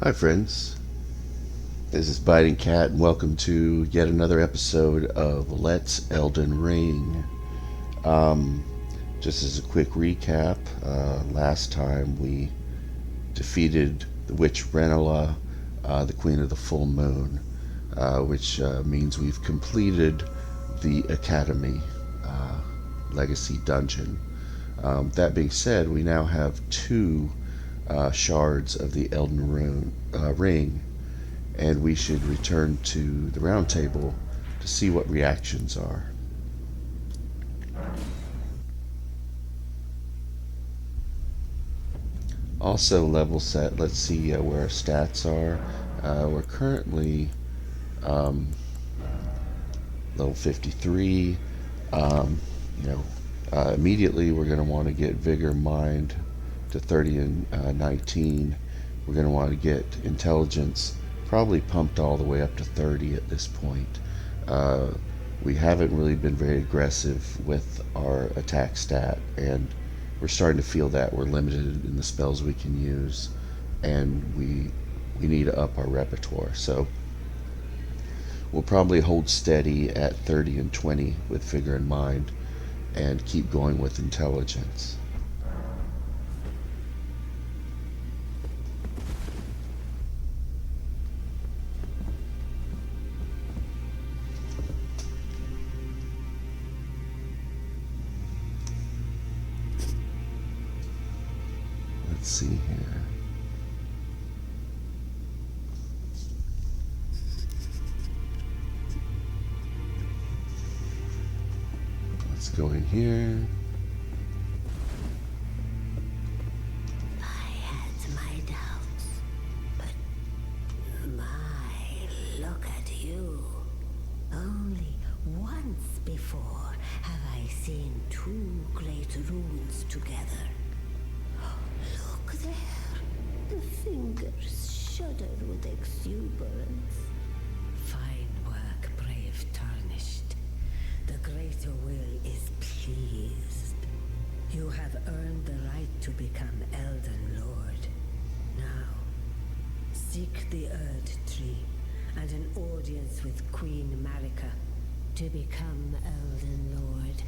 Hi friends, this is Biting Cat and welcome to yet another episode of Let's Elden Ring. Um, just as a quick recap, last time we defeated the witch Renola, the Queen of the Full Moon, which means we've completed the Academy Legacy Dungeon. That being said, we now have two shards of the Elden Ring, and we should return to the round table to see what reactions are. Also, level set, let's see where our stats are. We're currently um, level 53. Um, you know, Immediately we're going to want to get Vigor Mind to 30 and 19. We're going to want to get Intelligence probably pumped all the way up to 30 at this point. Uh, we haven't really been very aggressive with our attack stat, and we're starting to feel that we're limited in the spells we can use, and we need to up our repertoire. So we'll probably hold steady at 30 and 20 with Vigor in mind and keep going with Intelligence. Let's see here. Let's go in here. I had my doubts, but look at you. Only once before have I seen two great runes together. Look there. The fingers shudder with exuberance. Fine work, brave Tarnished. The greater will is pleased. You have earned the right to become Elden Lord. Now, seek the Erd Tree and an audience with Queen Marika to become Elden Lord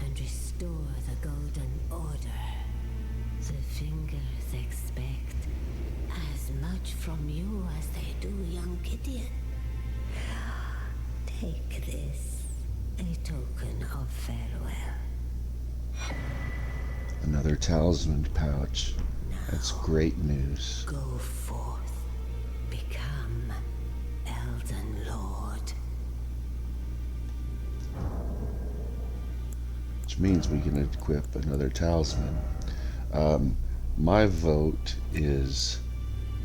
and restore the Golden Order. The fingers expect as much from you as they do young Gideon. Take this, a token of farewell. Another talisman pouch. That's Now, great news. go forth. Become Elden Lord. Which means we can equip another talisman. My vote is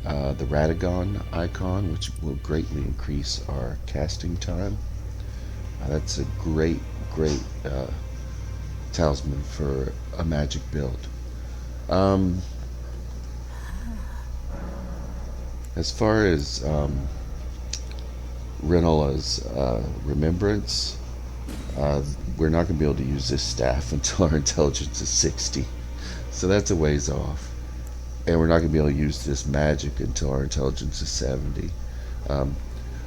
the Radagon icon, which will greatly increase our casting time. That's a great talisman for a magic build. As far as Renola's remembrance, we're not going to be able to use this staff until our intelligence is 60. So that's a ways off. And we're not going to be able to use this magic until our intelligence is 70.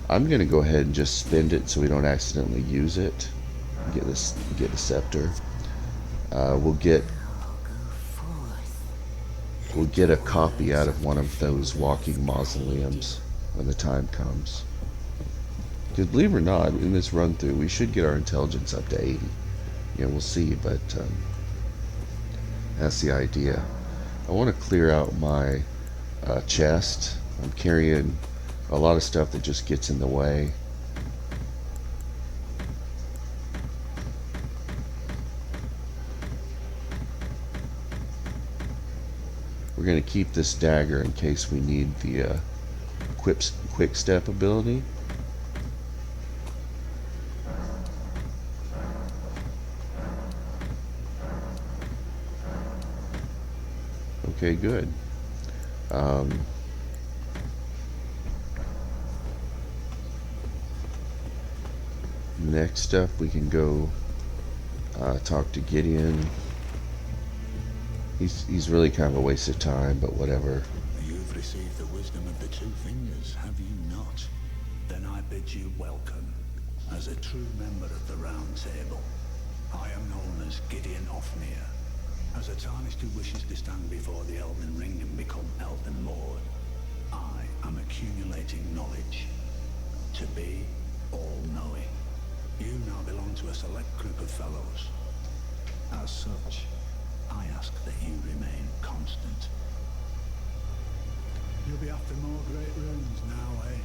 I'm going to go ahead and just spend it so we don't accidentally use it. Get the scepter. We'll get a copy out of one of those walking mausoleums when the time comes. Because believe it or not, in this run through, we should get our intelligence up to 80. We'll see, but that's the idea. I want to clear out my chest. I'm carrying a lot of stuff that just gets in the way. We're going to keep this dagger in case we need the quick step ability. Okay, good. Next up, we can go talk to Gideon. He's really kind of a waste of time, but whatever. You've received the will wisdom of the two fingers, have you not? Then I bid you welcome, as a true member of the Round Table. I am known as Gideon Ofnir, as a tarnished who wishes to stand before the Elden Ring and become Elden Lord. I am accumulating knowledge, to be all-knowing. You now belong to a select group of fellows. As such, I ask that you remain constant. You'll be after more great runes now, eh?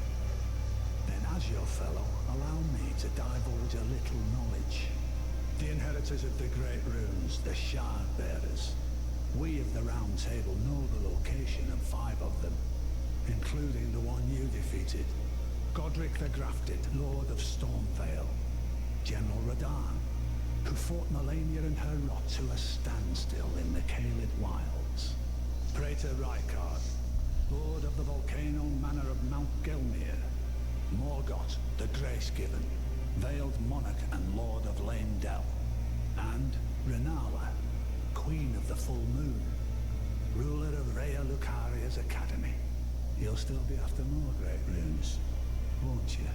Then as your fellow, allow me to divulge a little knowledge. The inheritors of the great runes, the Shard Bearers. We of the Round Table know the location of 5 of them, including the one you defeated. Godric the Grafted, Lord of Stormvale. General Radahn, who fought Melania and her rot to a standstill in the Caelid Wilds. Praetor Rykard, Lord of the Volcano Manor of Mount Gelmir. Morgoth, the Grace-Given, Veiled Monarch and Lord of Leyndell. And Renala, Queen of the Full Moon, ruler of Rhea Lucaria's Academy. You'll still be after more great runes, won't you?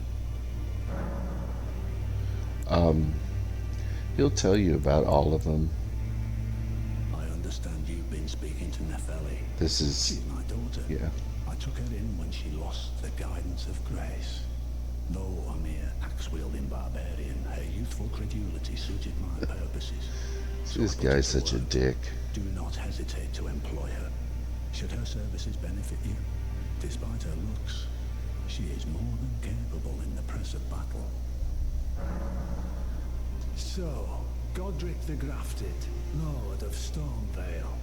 He'll tell you about all of them. I understand you've been speaking to Nepheli. This is... She's my daughter. Yeah. I took her in when she lost the guidance of grace. Though a mere axe-wielding barbarian, her youthful credulity suited my purposes. This guy's such a dick. Do not hesitate to employ her. Should her services benefit you, despite her looks, she is more than capable in the press of battle. So, Godric the Grafted, Lord of Stormvale.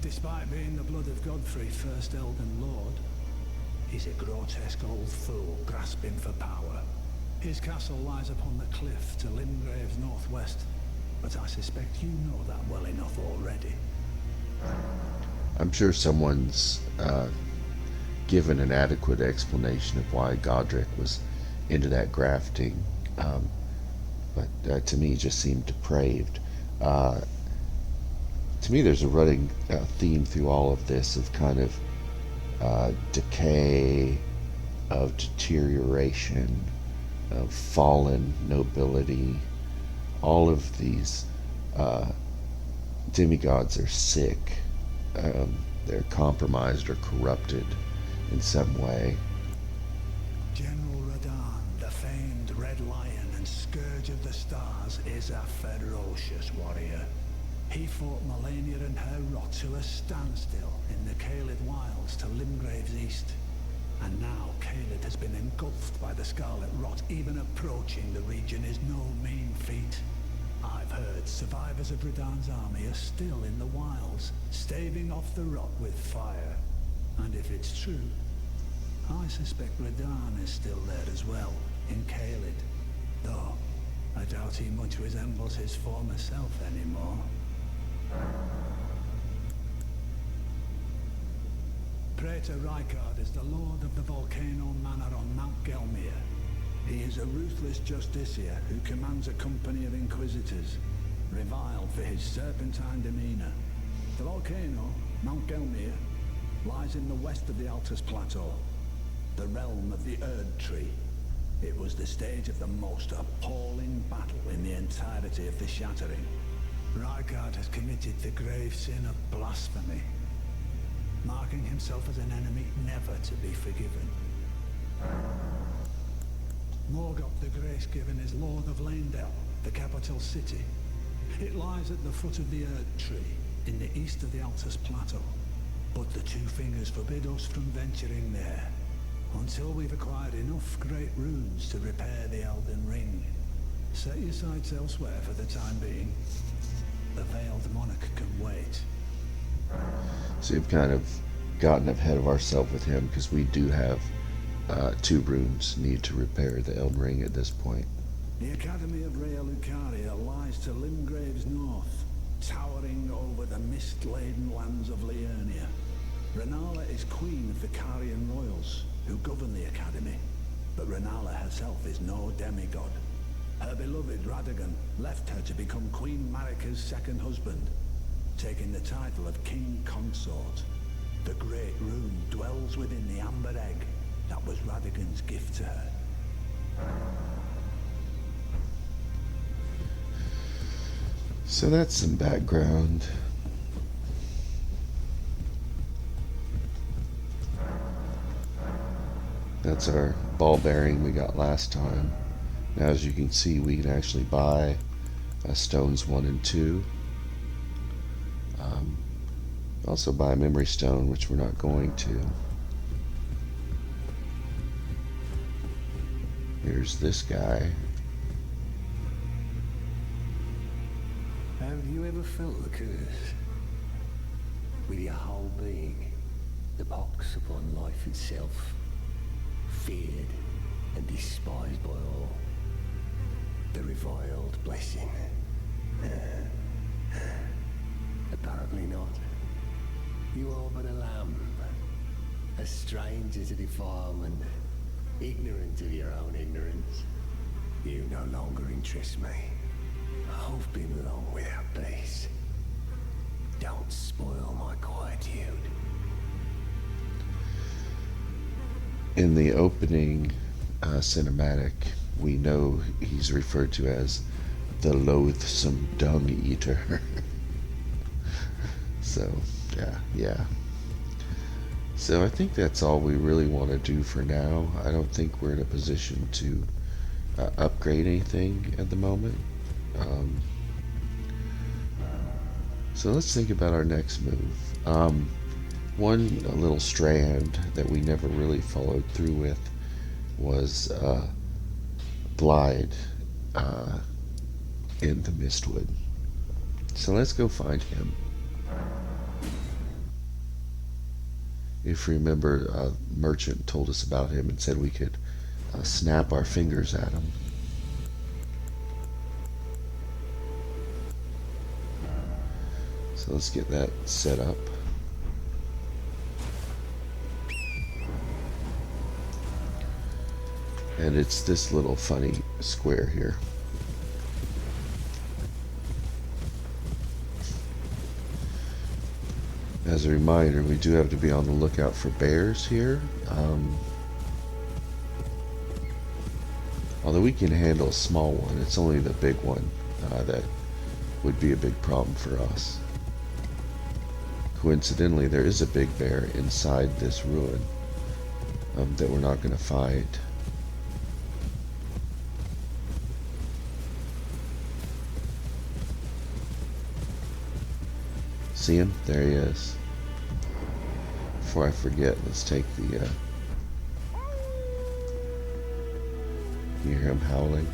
Despite being the blood of Godfrey, first Elden Lord, he's a grotesque old fool grasping for power. His castle lies upon the cliff to Limgrave's northwest, but I suspect you know that well enough already. I'm sure someone's given an adequate explanation of why Godric was into that grafting, but to me it just seemed depraved. To me there's a running theme through all of this of kind of decay, of deterioration, of fallen nobility. All of these demigods are sick. They're compromised or corrupted in some way. General Radahn, the famed Red Lion and Scourge of the Stars, is a ferocious warrior. He fought Melania and her rot to a standstill in the Caelid Wilds to Limgrave's east. And now Caelid has been engulfed by the Scarlet Rot. Even approaching the region is no mean feat. I've heard survivors of Radahn's army are still in the wilds, staving off the rot with fire. And if it's true, I suspect Radahn is still there as well, in Caelid. Though, I doubt he much resembles his former self anymore. Praetor Rykard is the Lord of the Volcano Manor on Mount Gelmir. He is a ruthless justiciar who commands a company of inquisitors, reviled for his serpentine demeanor. The volcano, Mount Gelmir, lies in the west of the Altus Plateau, the realm of the Erd Tree. It was the stage of the most appalling battle in the entirety of the Shattering. Rykard has committed the grave sin of blasphemy, marking himself as an enemy never to be forgiven. Morgoth the Grace-Given is Lord of Leyndell, the capital city. It lies at the foot of the Erd Tree, in the east of the Altus Plateau. But the Two Fingers forbid us from venturing there, until we've acquired enough great runes to repair the Elden Ring. Set your sights elsewhere for the time being. The Veiled Monarch can wait. So we've kind of gotten ahead of ourselves with him, because we do have 2 runes need to repair the Elden Ring at this point. The Academy of Rhea Lucaria lies to Limgrave's north, towering over the mist-laden lands of Liurnia. Renala is queen of the Carian royals, who govern the Academy, but Renala herself is no demigod. Her beloved Radagon left her to become Queen Marika's second husband, taking the title of King Consort. The Great Rune dwells what's within the amber egg that was Radigan's gift to her. So that's some background. That's our ball bearing we got last time. Now, as you can see, we can actually buy stones 1 and 2. Also buy a memory stone, which we're not going to. Here's this guy. Have you ever felt the curse? With your whole being, the pox upon life itself, feared and despised by all. The reviled blessing. Apparently not. You are but a lamb, a stranger to defilement, ignorant of your own ignorance. You no longer interest me. I've been long without peace. Don't spoil my quietude. In the opening cinematic, we know he's referred to as the loathsome dung eater. So, yeah. So I think that's all we really want to do for now. I don't think we're in a position to upgrade anything at the moment. So let's think about our next move. One little strand that we never really followed through with was Blide in the Mistwood. So let's go find him. If you remember, Merchant told us about him and said we could snap our fingers at him. So let's get that set up. And it's this little funny square here. As a reminder, we do have to be on the lookout for bears here. Although we can handle a small one, it's only the big one that would be a big problem for us. Coincidentally, there is a big bear inside this ruin that we're not going to fight. See him? There he is. Before I forget, let's take the... you hear him howling?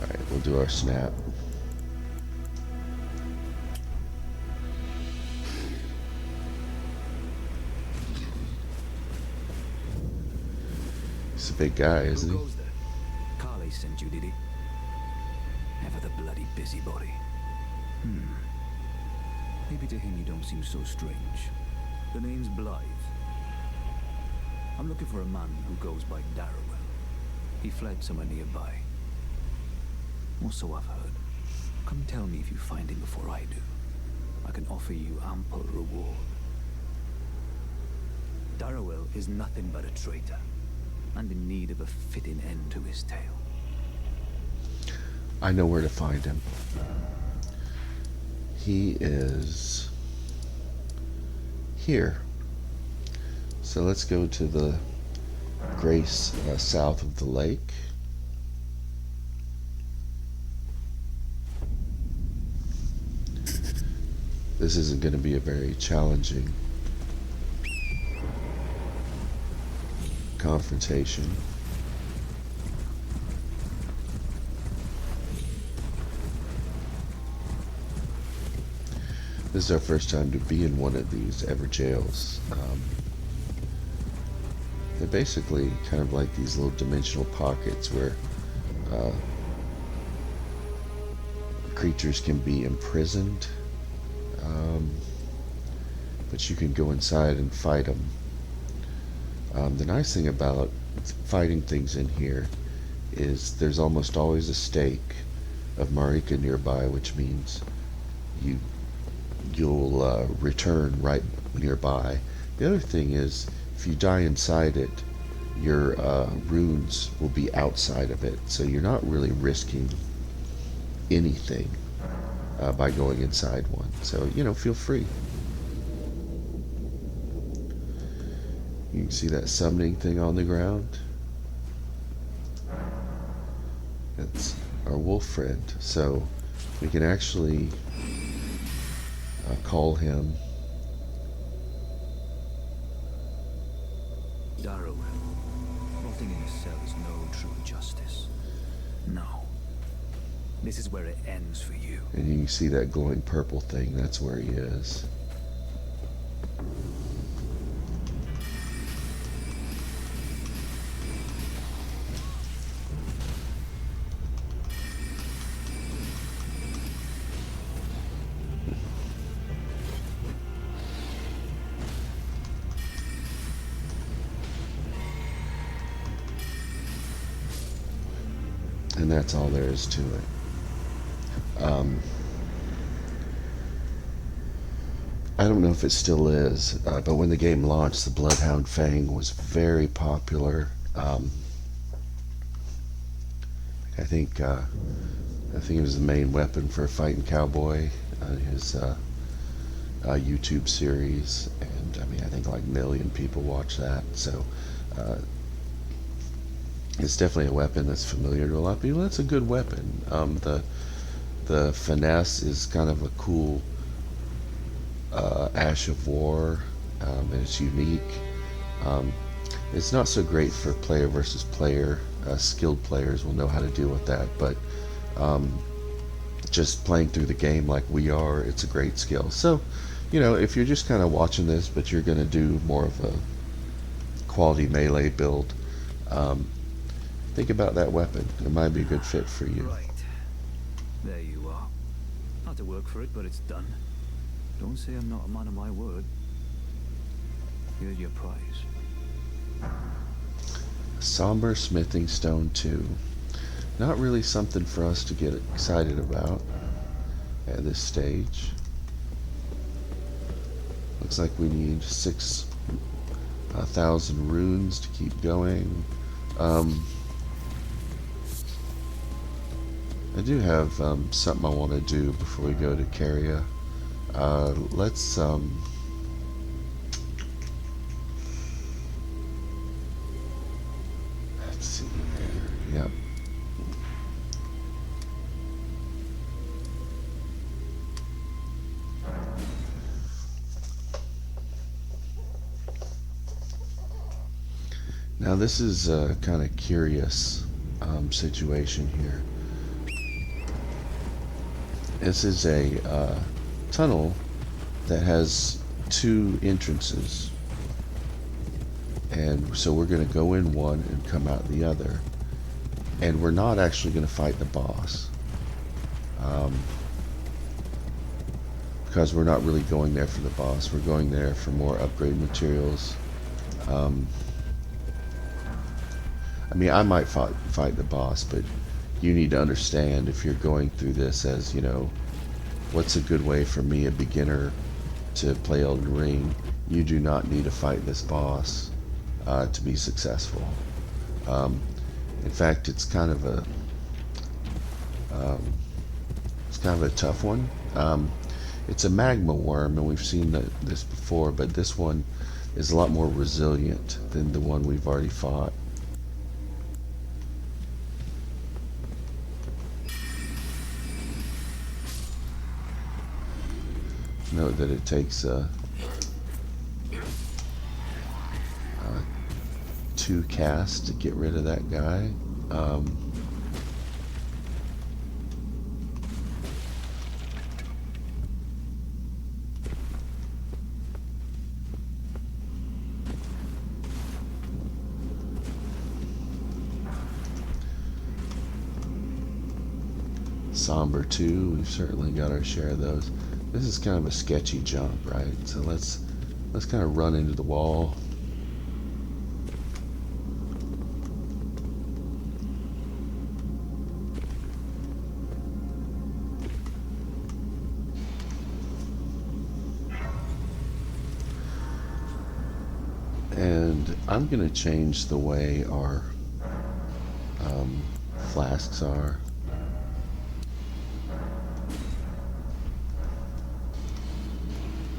Alright, we'll do our snap. He's a big guy, isn't he? Who goes there? Carly sent you, did he? Ever the bloody busybody. Maybe to him you don't seem so strange. The name's Blythe. I'm looking for a man who goes by Darrowell. He fled somewhere nearby. Or so I've heard. Come tell me if you find him before I do. I can offer you ample reward. Darrowell is nothing but a traitor, and in need of a fitting end to his tale. I know where to find him. He is here. So let's go to the Grace south of the lake. This isn't going to be a very challenging confrontation. This is our first time to be in one of these ever jails. They're basically kind of like these little dimensional pockets where creatures can be imprisoned, but you can go inside and fight them. The nice thing about fighting things in here is there's almost always a stake of Marika nearby, which means you'll return right nearby The other thing is, if you die inside it, your runes will be outside of it, so you're not really risking anything by going inside one. So, feel free. You can see that summoning thing on the ground. That's our wolf friend. So we can actually call him. Darrowell, rotting in a cell is no true justice. No. This is where it ends for you. And you can see that glowing purple thing. That's where he is. And that's all there is to it. I don't know if it still is, but when the game launched, the Bloodhound Fang was very popular. I think it was the main weapon for fighting cowboy. His YouTube series, and I think like 1 million people watch that. So it's definitely a weapon that's familiar to a lot of people. It's a good weapon. The finesse is kind of a cool Ash of War, and it's unique. It's not so great for player versus player. Skilled players will know how to deal with that, but just playing through the game like we are, it's a great skill. So, if you're just kind of watching this, but you're going to do more of a quality melee build, think about that weapon. It might be a good fit for you. Right. There you are. Had to work for it, but it's done. Don't say I'm not a man of my word. Here's your prize. Somber Smithing Stone 2. Not really something for us to get excited about at this stage. Looks like we need 6,000 runes to keep going. I do have something I want to do before we go to Caria. Let's see here. Yep. Now this is a kind of curious situation here. This is a tunnel that has 2 entrances, and so we're going to go in one and come out the other, and we're not actually going to fight the boss because we're not really going there for the boss. We're going there for more upgrade materials. I might fight the boss, but you need to understand, if you're going through this as, what's a good way for me, a beginner, to play Elden Ring, you do not need to fight this boss to be successful. In fact, it's kind of a tough one. It's a magma worm, and we've seen this before, but this one is a lot more resilient than the one we've already fought. Note that it takes 2 casts to get rid of that guy. Somber 2, we've certainly got our share of those. This is kind of a sketchy jump, right? So let's kind of run into the wall. And I'm going to change the way our flasks are.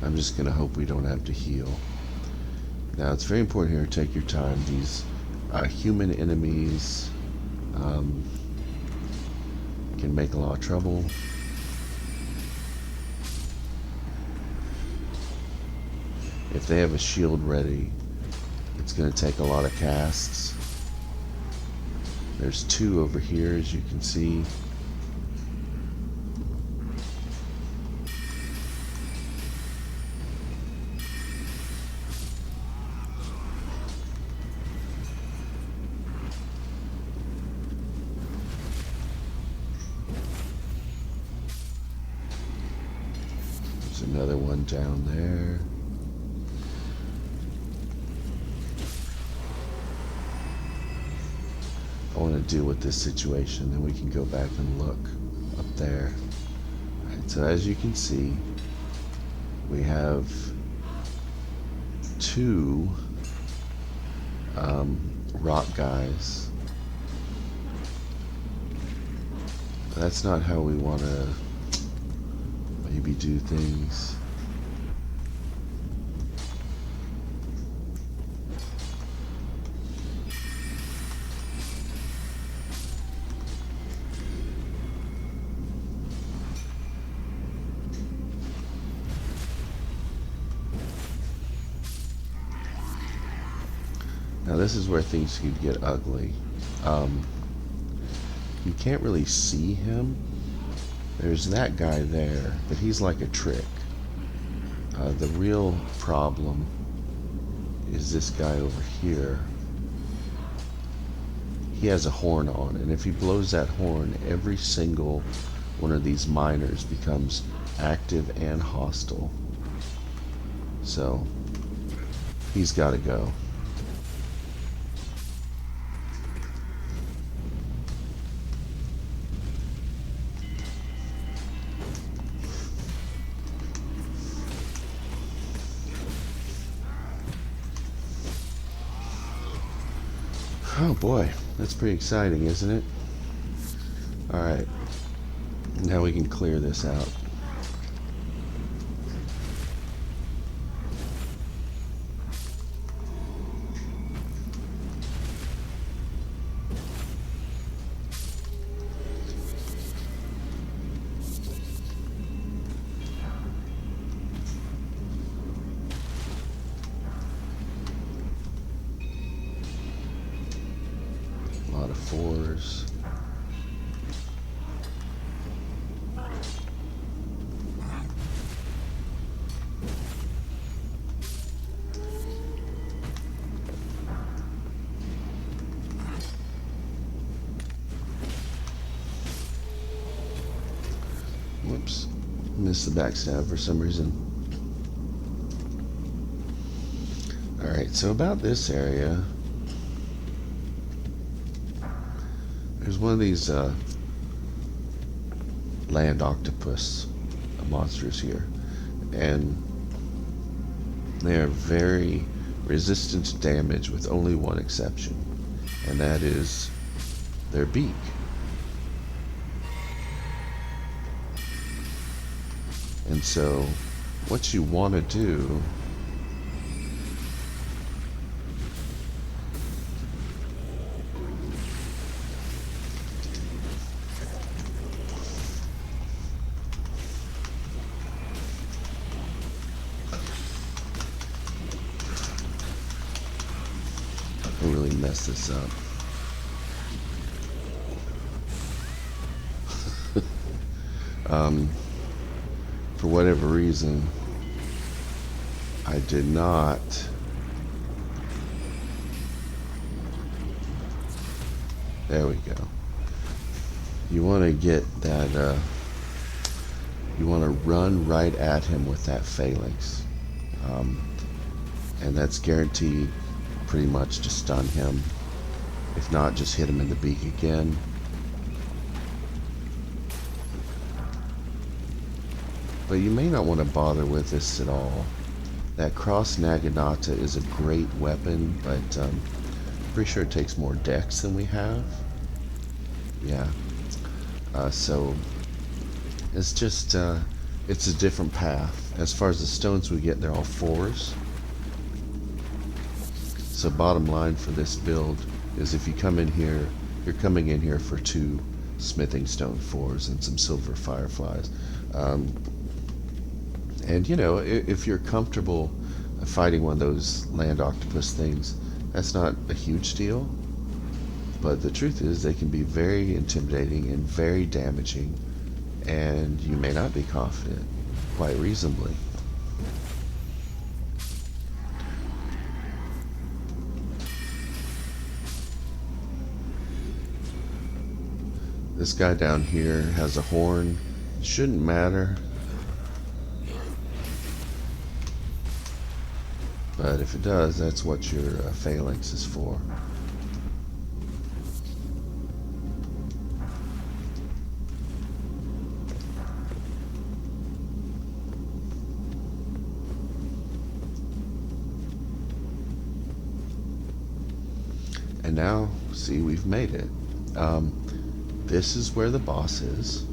I'm just going to hope we don't have to heal. Now, it's very important here to take your time. These human enemies can make a lot of trouble. If they have a shield ready, it's going to take a lot of casts. There's two over here, as you can see. There's another one down there. I want to deal with this situation, then we can go back and look up there. Alright, so as you can see, we have two rock guys. That's not how we want to maybe do things. Now this is where things could get ugly. You can't really see him. There's that guy there, but he's like a trick. The real problem is this guy over here. He has a horn on, and if he blows that horn, every single one of these miners becomes active and hostile. So, he's got to go. Oh boy, that's pretty exciting, isn't it? Alright, now we can clear this out. A lot of fours. Whoops. Missed the backstab for some reason. Alright, so about this area, there's one of these land octopus monsters here, and they are very resistant to damage with only one exception, and that is their beak. And so what you want to do will really mess this up. For whatever reason, I did not there we go. You want to get that you want to run right at him with that phalanx, and that's guaranteed pretty much to stun him. If not, just hit him in the beak again. But you may not want to bother with this at all. That cross naginata is a great weapon, but pretty sure it takes more dex than we have. Yeah. So it's just it's a different path. As far as the stones we get, they're all 4s. So bottom line for this build is if you come in here, you're coming in here for 2 smithing stone 4s and some silver fireflies. And you know, if you're comfortable fighting one of those land octopus things, that's not a huge deal. But the truth is they can be very intimidating and very damaging, and you may not be confident, quite reasonably. This guy down here has a horn. It shouldn't matter. But if it does, that's what your phalanx is for. And now, see, we've made it. This is where the boss is.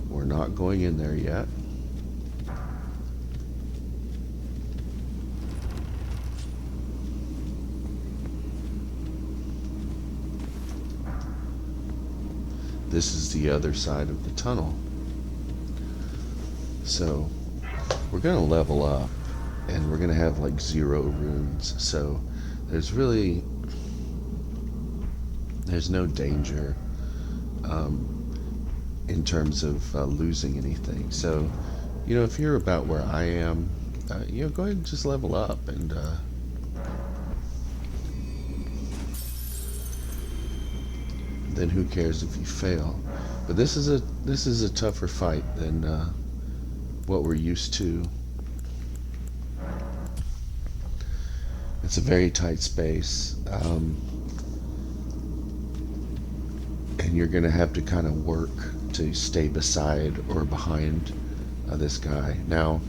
We're not going in there yet. This is the other side of the tunnel. So we're going to level up, and we're going to have like 0 runes. So there's no danger in terms of losing anything. So, you know, if you're about where I am, you know, go ahead and just level up, and then who cares if you fail? But this is a tougher fight than what we're used to. It's a very tight space. And you're going to have to kind of work to stay beside or behind this guy. Now,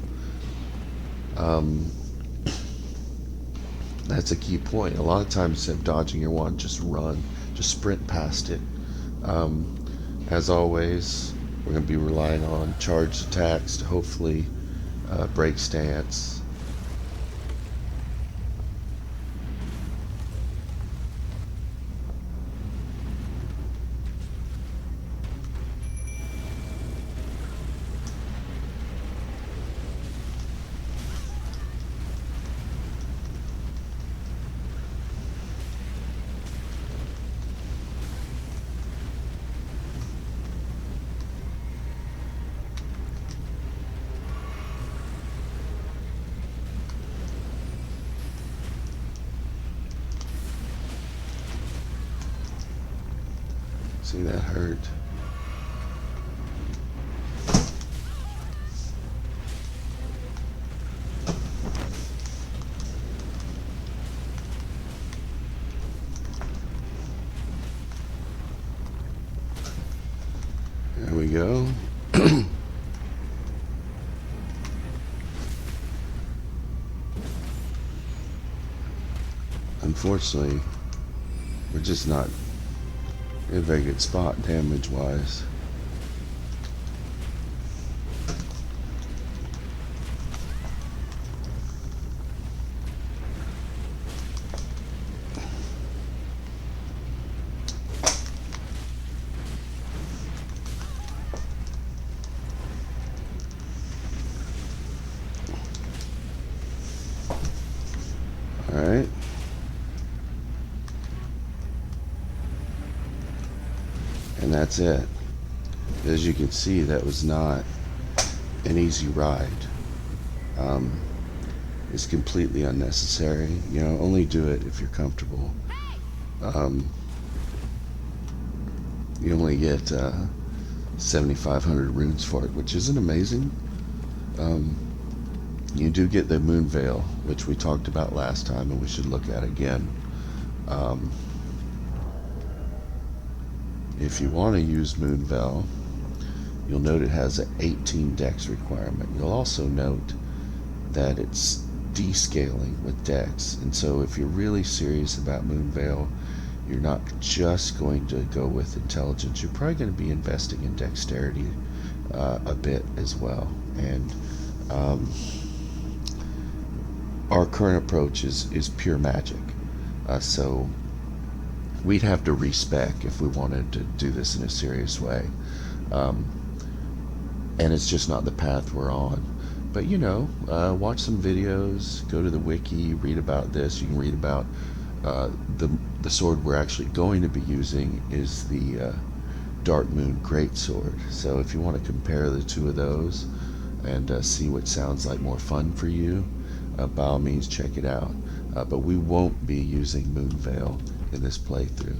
that's a key point. A lot of times instead of dodging your wand, just run. Just sprint past it. As always, we're going to be relying on charged attacks to hopefully break stance. See, that hurt. There we go. Unfortunately, we're just not in a very good spot damage-wise. All right. And that's it. As you can see, that was not an easy ride. It's completely unnecessary. You know, only do it if you're comfortable. You only get 7,500 runes for it, which isn't amazing. You do get the moon veil, which we talked about last time, and we should look at again. If you want to use moon veil, you'll note it has an 18 dex requirement. You'll also note that it's descaling with dex. And so if you're really serious about Moonveil, you're not just going to go with intelligence. You're probably going to be investing in dexterity a bit as well. And our current approach is pure magic. So we'd have to respec if we wanted to do this in a serious way. And it's just not the path we're on. But watch some videos, go to the wiki, read about this. You can read about the sword we're actually going to be using is the Dark Moon Greatsword. So if you want to compare the two of those and see what sounds like more fun for you, by all means check it out. But we won't be using Moonveil in this playthrough.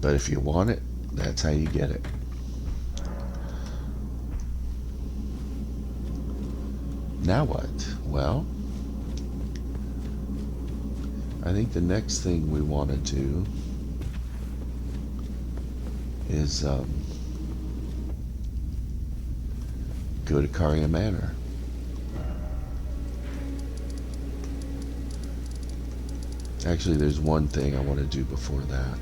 But if you want it, that's how you get it. Now what? Well, I think the next thing we want to do is go to Caria Manor. Actually, there's one thing I want to do before that.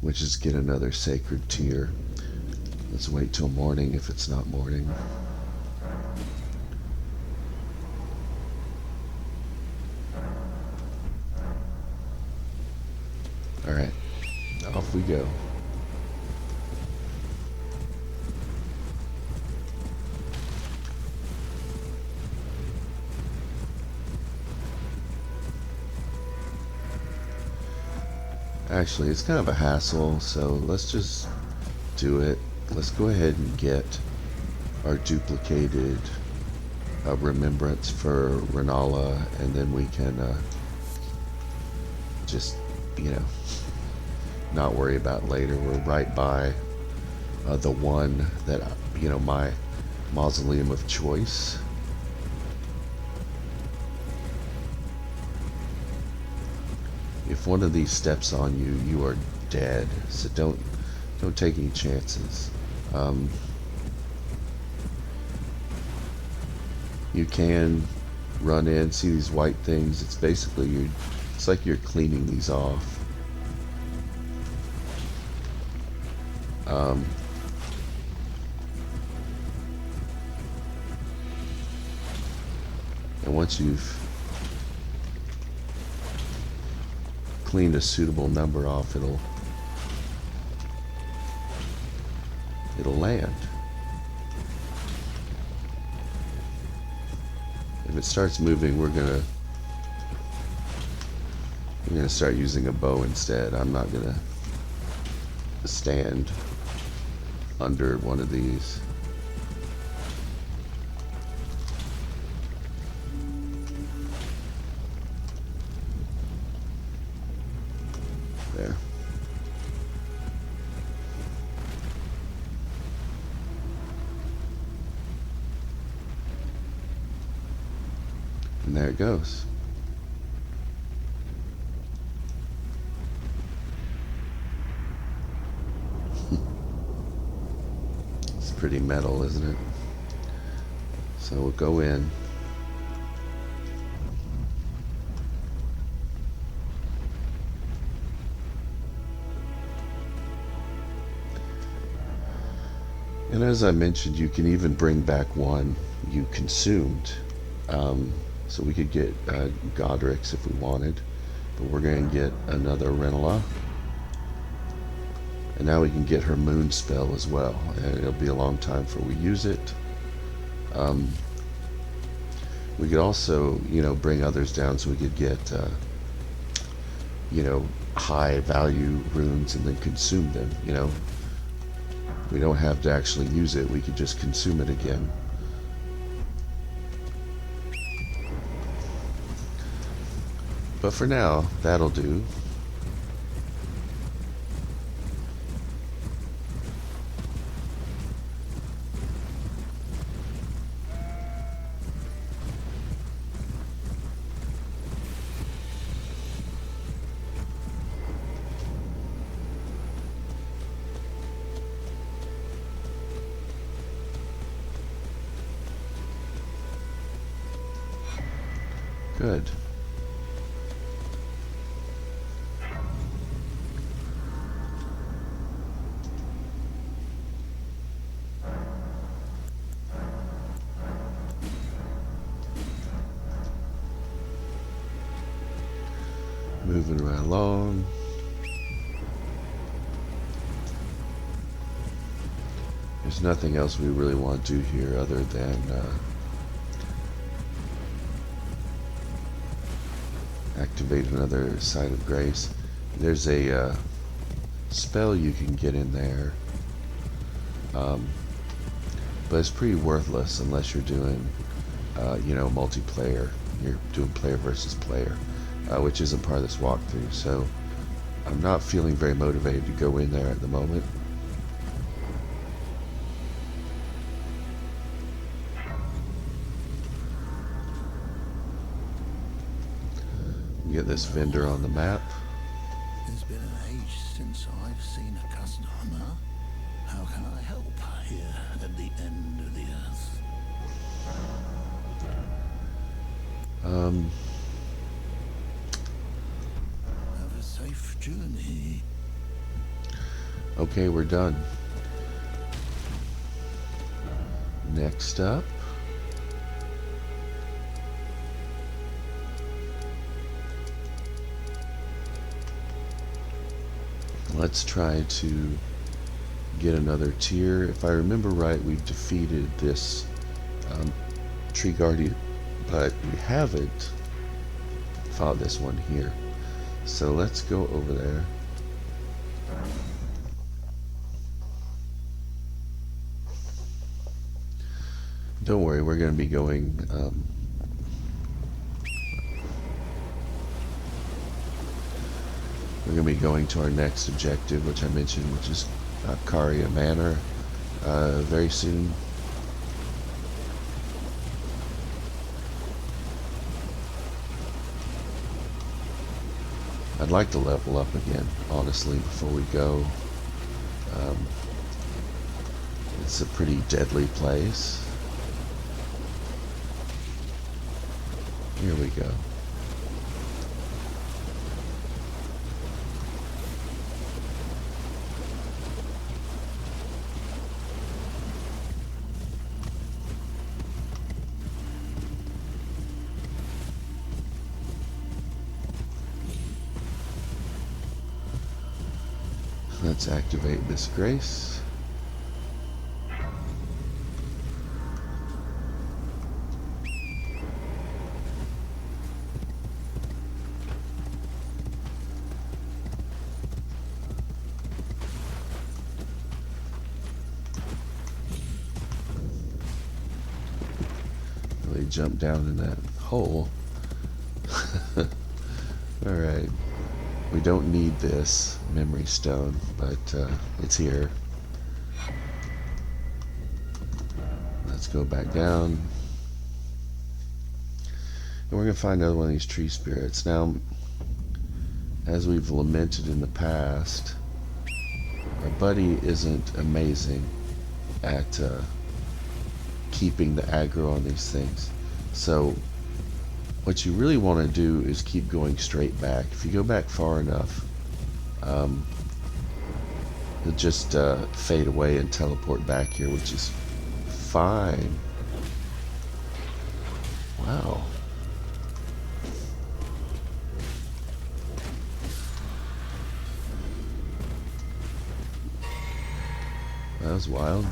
Which is get another sacred tear. Let's wait till morning if it's not morning. Alright, off we go. Actually, it's kind of a hassle, so let's just do it. Let's go ahead and get our duplicated remembrance for Renala, and then we can just, not worry about later. We're right by the one that, my mausoleum of choice. If one of these steps on you, you are dead. So don't take any chances. You can run in, see these white things. It's basically it's like you're cleaning these off. And once you've cleaned a suitable number off, it'll land. If it starts moving, we're gonna start using a bow instead. I'm not gonna stand under one of these. There. And there it goes. It's pretty metal, isn't it? So we'll go in. And as I mentioned, you can even bring back one you consumed. So we could get Godric's if we wanted, but we're going to get another Renala. And now we can get her moon spell as well, and it'll be a long time before we use it. We could also, bring others down so we could get, high value runes and then consume them, We don't have to actually use it, we could just consume it again. But for now, that'll do. Good. Moving right along. There's nothing else we really want to do here other than activate another Site of Grace. There's a spell you can get in there, but it's pretty worthless unless you're doing, multiplayer. You're doing player versus player, which isn't part of this walkthrough. So I'm not feeling very motivated to go in there at the moment. Get this vendor on the map. It's been an age since I've seen a customer. How can I help here at the end of the earth? Have a safe journey. Okay, we're done. Next up. Let's try to get another tier. If I remember right, we've defeated this tree guardian, but we haven't fought this one here. So let's go over there. Don't worry, we're going to be going we're going to be going to our next objective, which I mentioned, which is Caria Manor, very soon. I'd like to level up again, honestly, before we go. It's a pretty deadly place. Here we go. Let's activate this grace. Really jump down in that hole. Alright. We don't need this memory stone, but it's here. Let's go back down. And we're going to find another one of these tree spirits. Now, as we've lamented in the past, our buddy isn't amazing at keeping the aggro on these things. So what you really want to do is keep going straight back. If you go back far enough, it'll just fade away and teleport back here, which is fine. Wow. That was wild.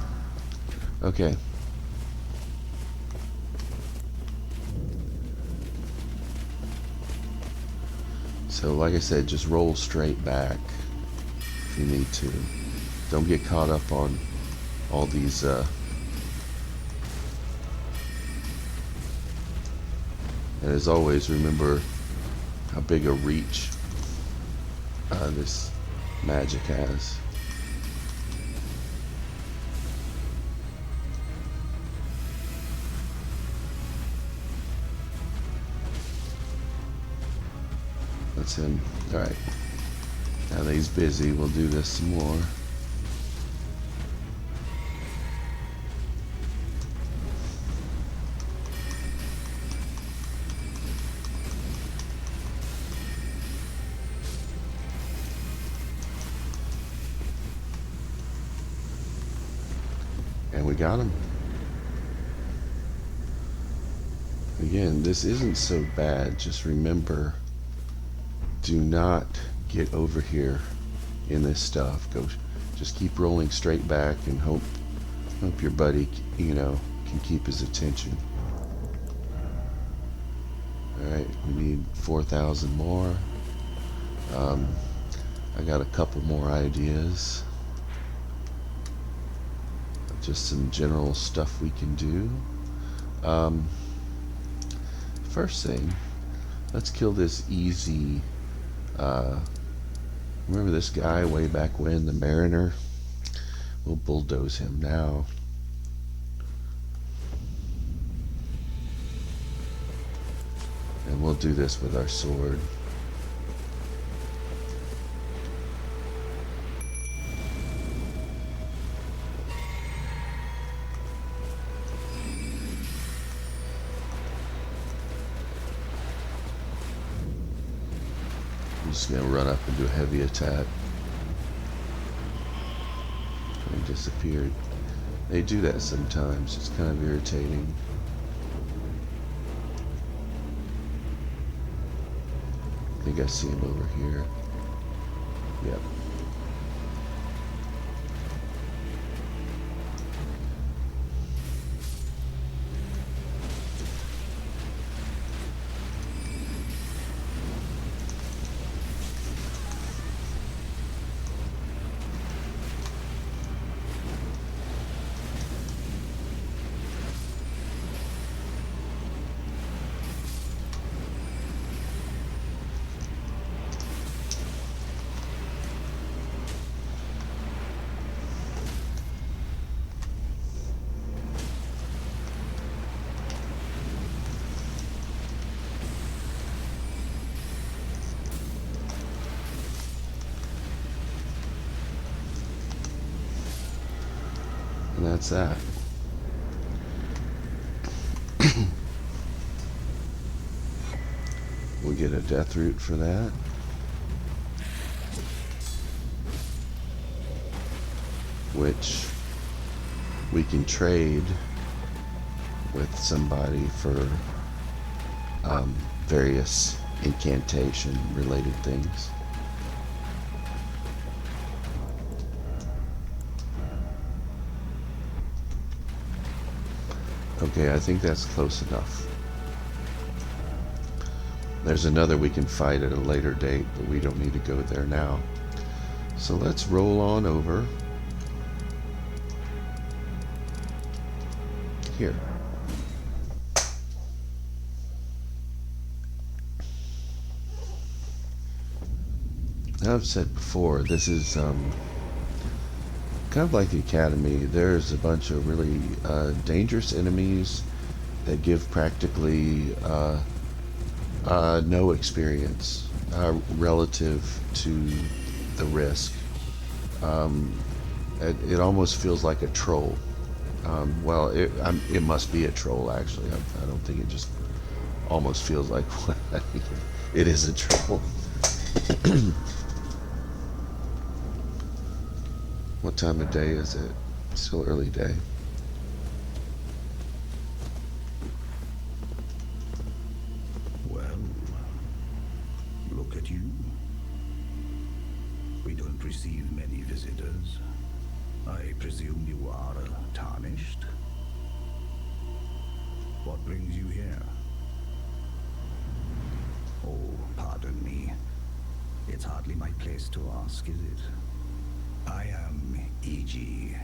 Okay. So like I said, just roll straight back if you need to. Don't get caught up on all these and as always, remember how big a reach this magic has. That's him. Alright. Now that he's busy, we'll do this some more. we got him. Again, this isn't so bad. Just remember, do not get over here in this stuff. Just keep rolling straight back and hope your buddy, can keep his attention. All right, we need 4,000 more. I got a couple more ideas. Just some general stuff we can do. First thing, let's kill this easy. Remember this guy way back when, the Mariner? We'll bulldoze him now. And we'll do this with our sword. I'm just going to run up and do a heavy attack. And he disappeared. They do that sometimes. It's kind of irritating. I think I see him over here. Yep. And that's that. We'll get a death root for that. Which we can trade with somebody for various incantation related things. Okay, I think that's close enough. There's another we can fight at a later date, but we don't need to go there now. So let's roll on over here. Now, I've said before, this is kind of like the Academy. There's a bunch of really dangerous enemies that give practically no experience relative to the risk. It almost feels like a troll. Well, it must be a troll, actually. I don't think it just almost feels like one. It is a troll. What time of day is it? Still early day. Well, look at you. We don't receive many visitors. I presume you are tarnished? What brings you here? Oh, pardon me. It's hardly my place to ask, is it? I am E.G.,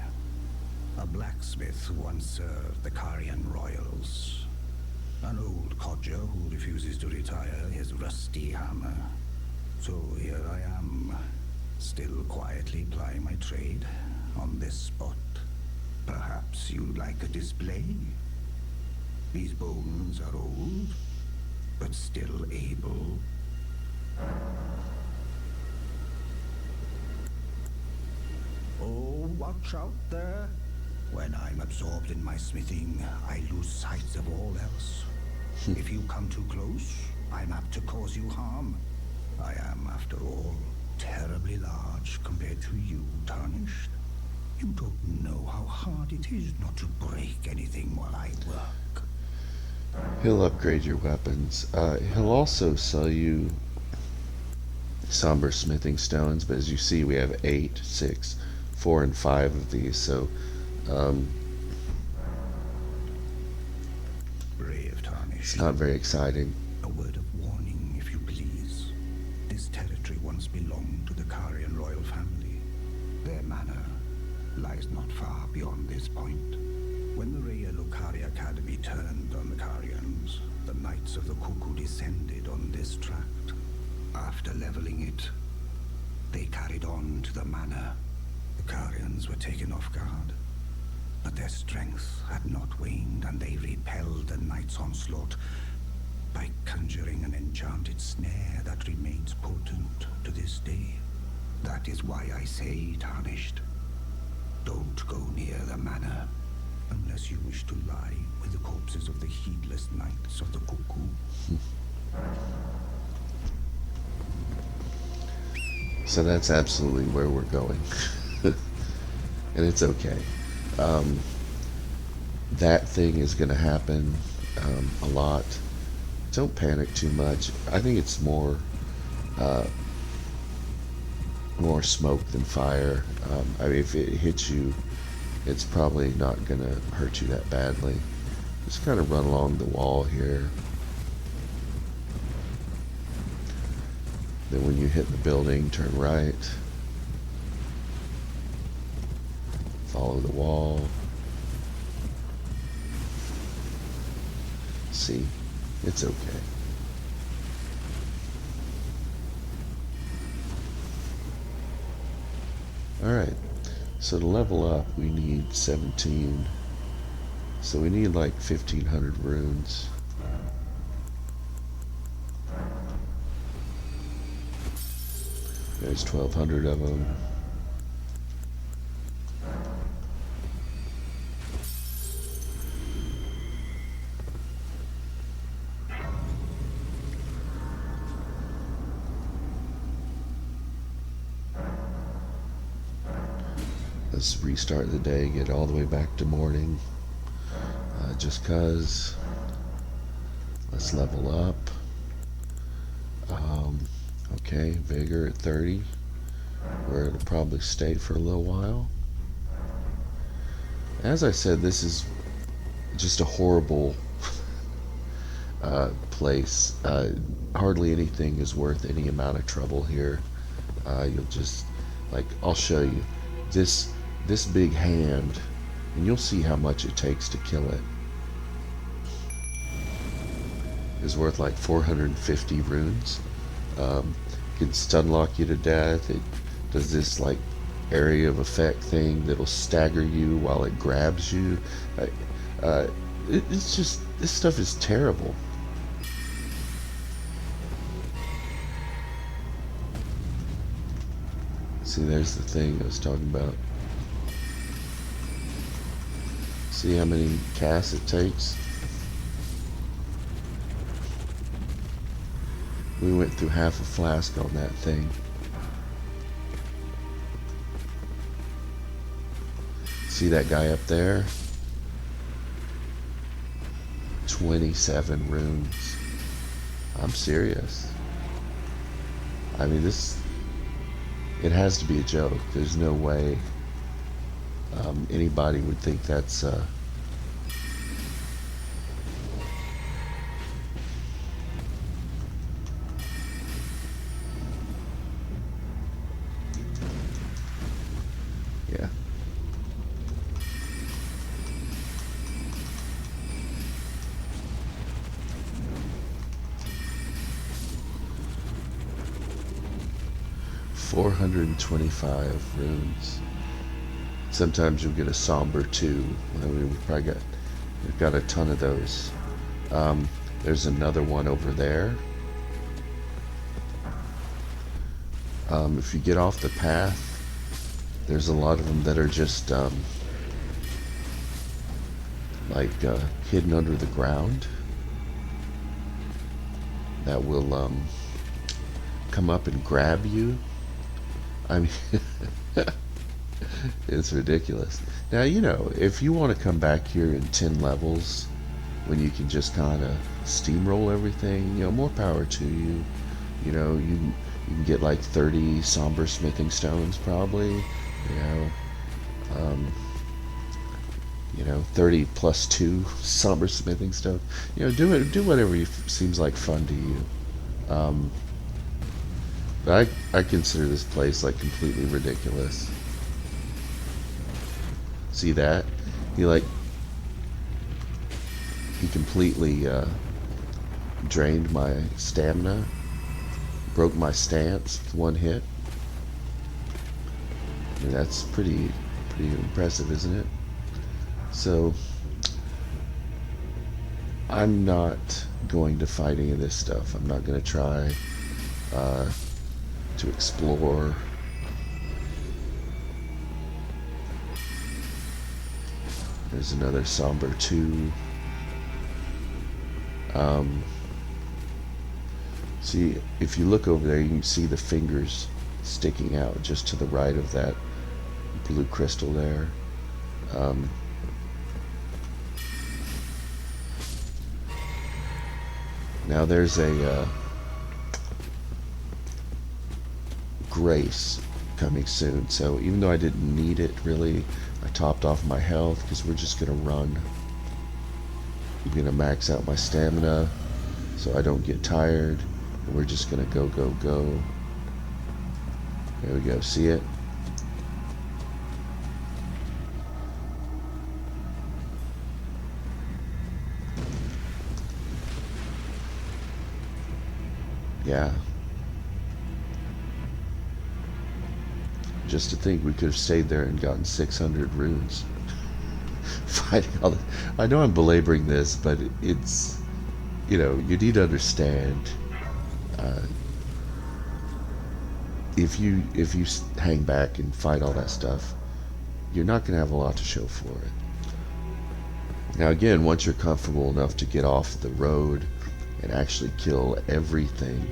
a blacksmith who once served the Carian royals. An old codger who refuses to retire his rusty hammer. So here I am, still quietly plying my trade on this spot. Perhaps you'd like a display? These bones are old, but still able. Oh, watch out there. When I'm absorbed in my smithing, I lose sight of all else. If you come too close, I'm apt to cause you harm. I am, after all, terribly large compared to you, Tarnished. You don't know how hard it is not to break anything while I work. He'll upgrade your weapons. He'll also sell you somber smithing stones, but as you see, we have 8, 6, 4, and 5 of these, so um, Brave it's Tarnished. not very exciting. A word of warning, if you please. This territory once belonged to the Carian royal family. Their manor lies not far beyond this point. When the Raya Lucari Academy turned on the Carians, the Knights of the Cuckoo descended on this tract. After leveling it, they carried on to the manor. The Carians were taken off guard, but their strength had not waned, and they repelled the Knights' onslaught by conjuring an enchanted snare that remains potent to this day. That is why I say, Tarnished, don't go near the manor unless you wish to lie with the corpses of the heedless Knights of the Cuckoo. So that's absolutely where we're going. And it's okay. That thing is going to happen a lot. Don't panic too much. I think it's more smoke than fire. I mean, if it hits you, it's probably not going to hurt you that badly. Just kind of run along the wall here. Then when you hit the building, turn right. Follow the wall. See, it's okay. Alright, so to level up we need 17. So we need like 1,500 runes. There's 1,200 of them. Let's restart the day, get all the way back to morning. Just cause. Let's level up. Okay, vigor at 30, where it'll probably stay for a little while. As I said, this is just a horrible place. Hardly anything is worth any amount of trouble here. You'll just, like, I'll show you this big hand, and you'll see how much it takes to kill it. Is worth like 450 runes. Can stun lock you to death. It does this like area of effect thing that'll stagger you while it grabs you. It's just, this stuff is terrible. See, there's the thing I was talking about. See how many casts it takes? We went through half a flask on that thing. See that guy up there? 27 runes. I'm serious. I mean, it has to be a joke. There's no way anybody would think that's yeah. $425 runes. Sometimes you'll get a somber too. I mean, we've got a ton of those. There's another one over there. If you get off the path, there's a lot of them that are just hidden under the ground. That will come up and grab you. I mean, It's ridiculous. Now, if you want to come back here in 10 levels, when you can just kind of steamroll everything, more power to you. You can get like 30 somber smithing stones probably. 30 plus 2 somber smithing stones. Do whatever seems like fun to you. But I consider this place like completely ridiculous. See that? He completely drained my stamina, broke my stance with one hit. I mean, that's pretty impressive, isn't it? So I'm not going to fight any of this stuff. I'm not going to try to explore. There's another somber 2. See, if you look over there, you can see the fingers sticking out just to the right of that blue crystal there. Now there's a grace coming soon, so even though I didn't need it really, I topped off my health because we're just gonna run. I'm gonna max out my stamina so I don't get tired, and we're just gonna go. There we go. See it? Yeah. Just to think we could have stayed there and gotten 600 runes. Fighting all the... I know I'm belaboring this, but it's... you need to understand... if you hang back and fight all that stuff, you're not going to have a lot to show for it. Now again, once you're comfortable enough to get off the road and actually kill everything,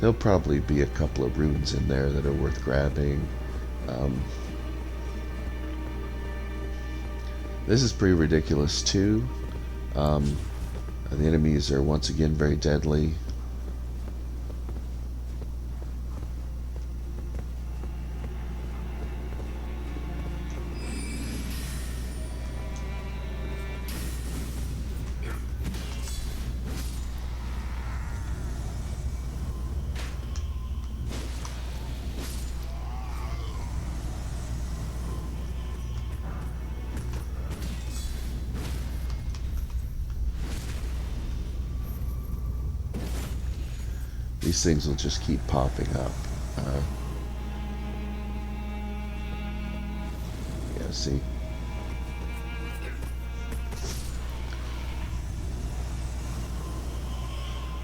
there'll probably be a couple of runes in there that are worth grabbing. This is pretty ridiculous too. The enemies are once again very deadly. These things will just keep popping up. Yeah, see?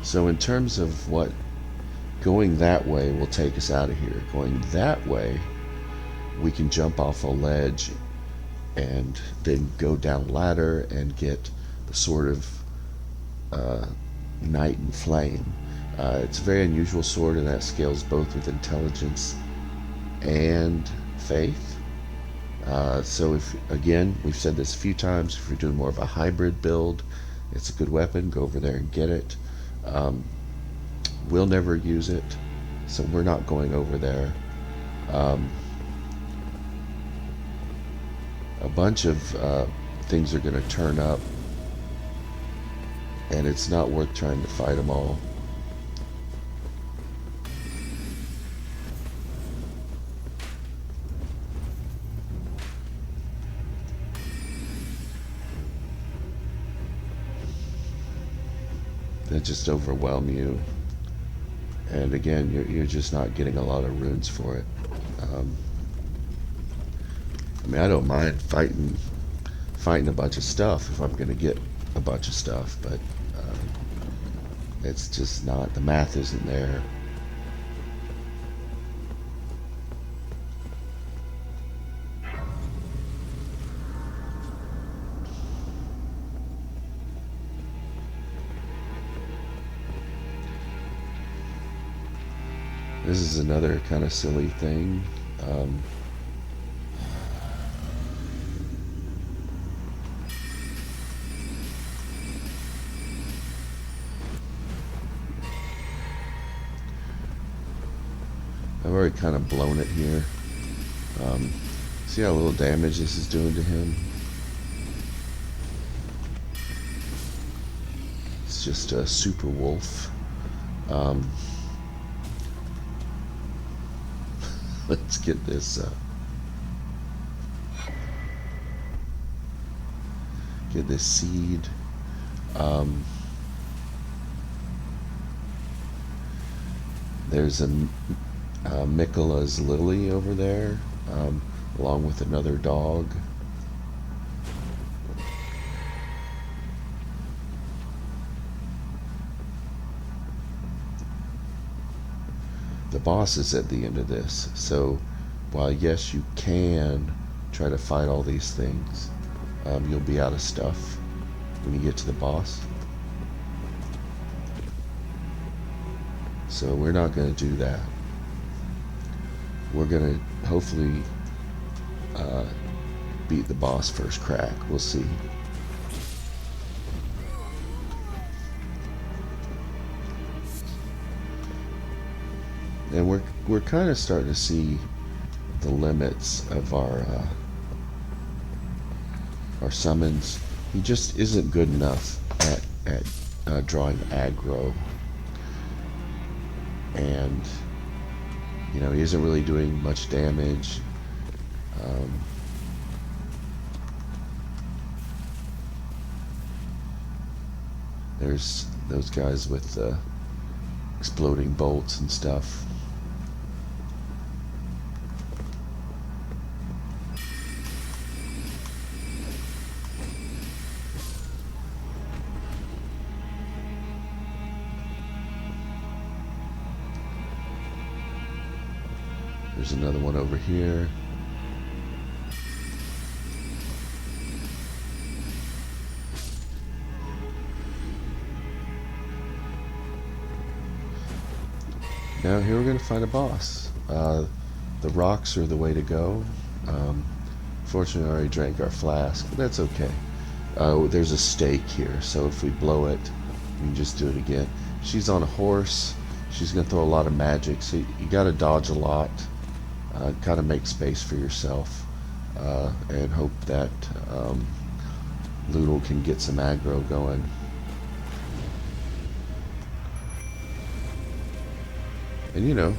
So in terms of what going that way will take us out of here, going that way, we can jump off a ledge and then go down ladder and get the sort of Knight in Flame. It's a very unusual sword, and that scales both with intelligence and faith. So if, again, we've said this a few times, if you're doing more of a hybrid build, it's a good weapon. Go over there and get it. We'll never use it, so we're not going over there. A bunch of things are going to turn up, and it's not worth trying to fight them all. That just overwhelm you, and again, you're just not getting a lot of runes for it. I mean, I don't mind fighting a bunch of stuff if I'm going to get a bunch of stuff, but it's just not, the math isn't there. This is another kind of silly thing. I've already kind of blown it here. See how little damage this is doing to him? It's just a super wolf. Let's get this seed. There's a Mikola's lily over there, along with another dog. The boss is at the end of this, so while yes, you can try to fight all these things, you'll be out of stuff when you get to the boss. So we're not going to do that. We're going to hopefully beat the boss first crack. We'll see. And we're kind of starting to see the limits of our summons. He just isn't good enough at drawing aggro, and you know, he isn't really doing much damage. There's those guys with exploding bolts and stuff. There's another one over here. Now here we're going to find a boss. The rocks are the way to go. Fortunately, I already drank our flask, but that's okay. There's a stake here, so if we blow it, we can just do it again. She's on a horse. She's going to throw a lot of magic, so you got to dodge a lot. Kind of make space for yourself, and hope that Loodle can get some aggro going. And you know,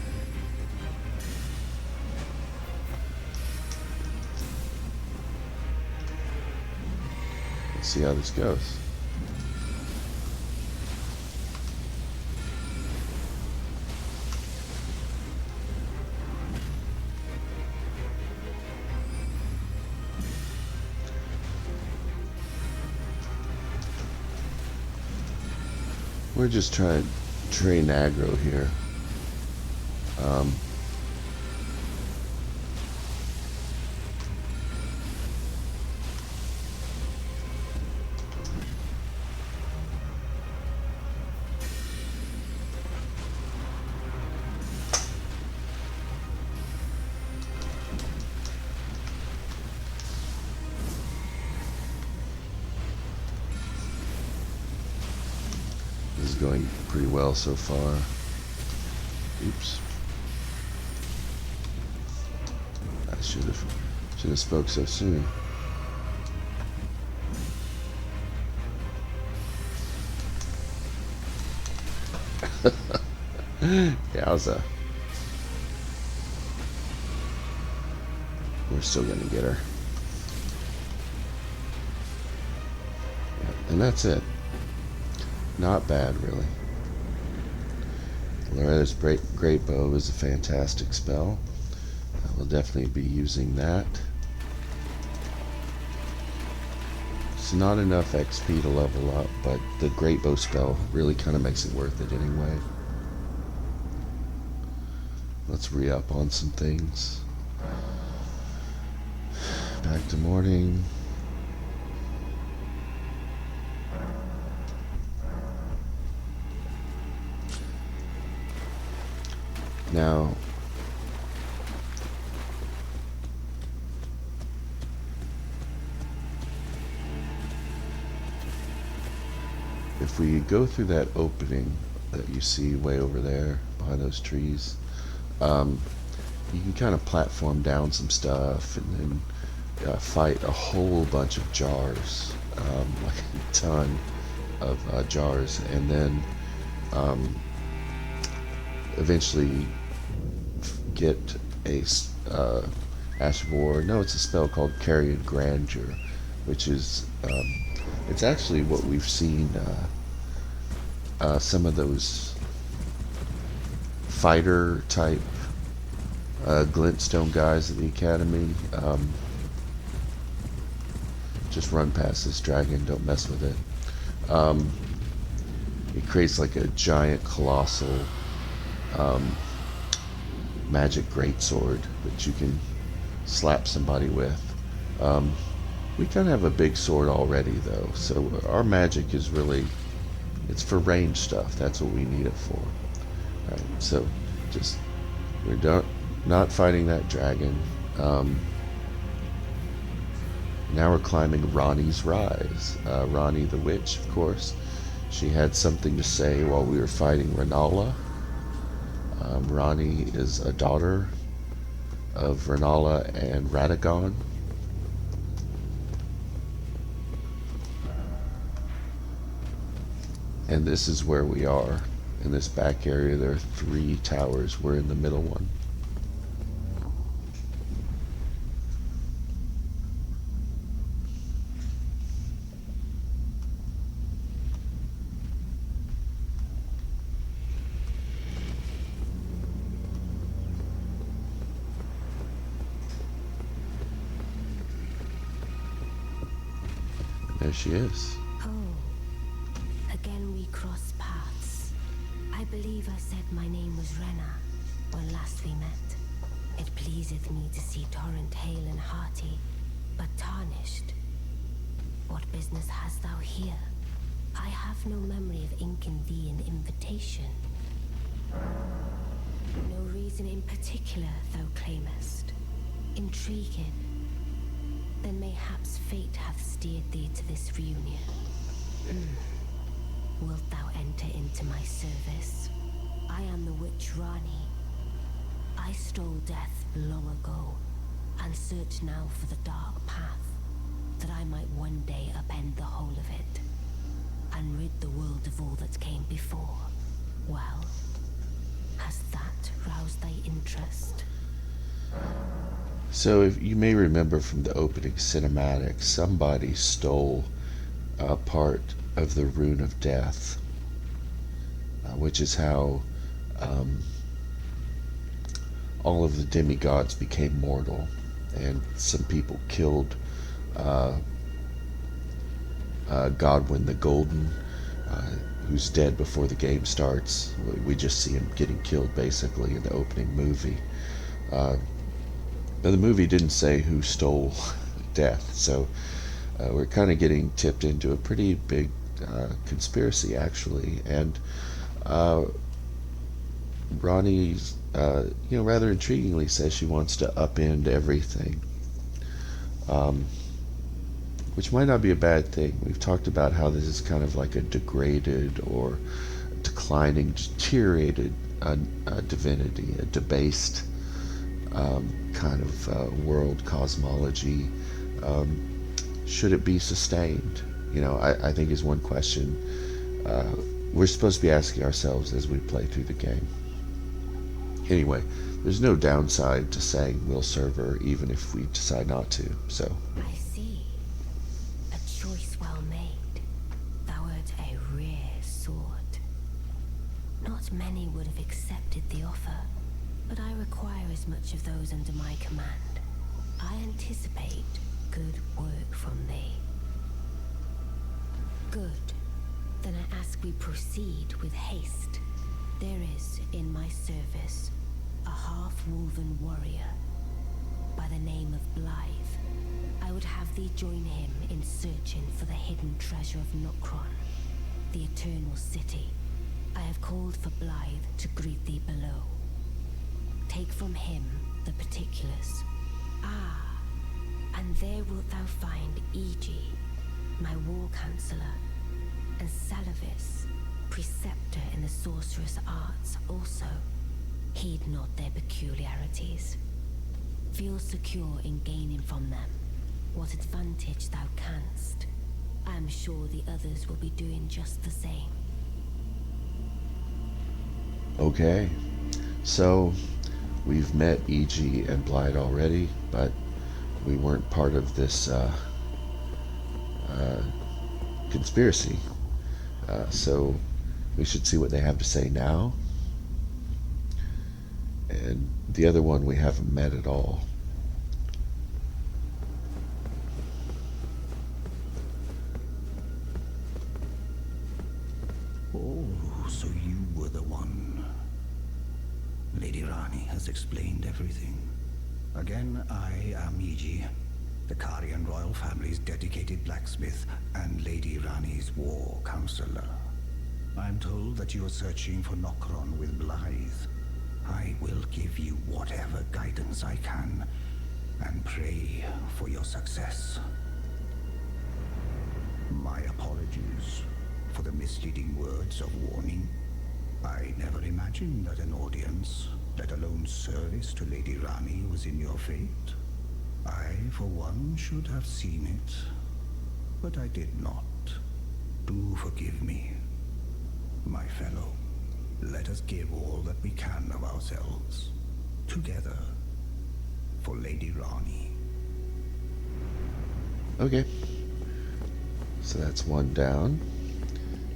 let's see how this goes. We're just trying to train aggro here. This is going pretty well so far. Oops. I should have spoke so soon. Yowza. We're still gonna get her. Yeah, and that's it. Not bad, really. Loretta's Great Bow is a fantastic spell. I will definitely be using that. It's not enough XP to level up, but the Great Bow spell really kind of makes it worth it anyway. Let's re-up on some things. Back to morning. Now, if we go through that opening that you see way over there behind those trees, um, you can kind of platform down some stuff and then fight a whole bunch of jars, like a ton of jars, and then eventually get a Ash of War. No, it's a spell called Caria Grandeur, which is it's actually what we've seen some of those fighter type glintstone guys at the academy. Just run past this dragon, don't mess with it. It creates like a giant colossal magic greatsword that you can slap somebody with. We kind of have a big sword already though, so our magic is really, it's for range stuff. That's what we need it for. Alright, so just, we're not fighting that dragon. Now we're climbing Ronnie's Rise. Ronnie the witch, of course. She had something to say while we were fighting Renala. Ronnie is a daughter of Renala and Radagon. And this is where we are. In this back area, there are 3 towers. We're in the middle one. There she is. Oh, again we cross paths. I believe I said my name was Rena when last we met. It pleaseth me to see Torrent hale and hearty, but tarnished. What business hast thou here? I have no memory of inking thee an invitation. No reason in particular thou claimest. Intriguing. Then mayhaps fate hath steered thee to this reunion. Wilt thou enter into my service? I am the witch Rani. I stole death long ago, and search now for the dark path, that I might one day upend the whole of it, and rid the world of all that came before. Well, has that roused thy interest? So if you may remember from the opening cinematic, somebody stole a part of the Rune of Death, which is how all of the demigods became mortal, and some people killed Godwyn the Golden, who's dead before the game starts. We just see him getting killed basically in the opening movie. But the movie didn't say who stole death, so we're kind of getting tipped into a pretty big conspiracy, actually. And Ronnie's, rather intriguingly says she wants to upend everything, which might not be a bad thing. We've talked about how this is kind of like a degraded or declining, deteriorated divinity, a debased kind of world cosmology. Should it be sustained? I think is one question we're supposed to be asking ourselves as we play through the game. Anyway, there's no downside to saying we'll serve her even if we decide not to, so. I see. A choice well made. Thou art a rare sword. Not many would have accepted the offer, but I require as much of those under my command. I anticipate good work from thee. Good. Then I ask we proceed with haste. There is, in my service, a half-woven warrior by the name of Blythe. I would have thee join him in searching for the hidden treasure of Nokron, the Eternal City. I have called for Blythe to greet thee below. take from him the particulars. Ah, and there wilt thou find Egi, my war counselor, and Salavis, preceptor in the sorcerer's arts also. Heed not their peculiarities. Feel secure in gaining from them what advantage thou canst. I am sure the others will be doing just the same. Okay, so we've met E.G. and Blythe already, but we weren't part of this conspiracy. So we should see what they have to say now. And the other one we haven't met at all. Oh, so you were the one. Lady Rani has explained everything. Again, I am Iji, the Carian royal family's dedicated blacksmith and Lady Rani's war counselor. I'm told that you are searching for Nokron with Blythe. I will give you whatever guidance I can, and pray for your success. My apologies for the misleading words of warning. I never imagined that an audience, let alone service to Lady Rani, was in your fate. I, for one, should have seen it, but I did not. Do forgive me, my fellow. Let us give all that we can of ourselves, together, for Lady Rani. Okay, so that's one down.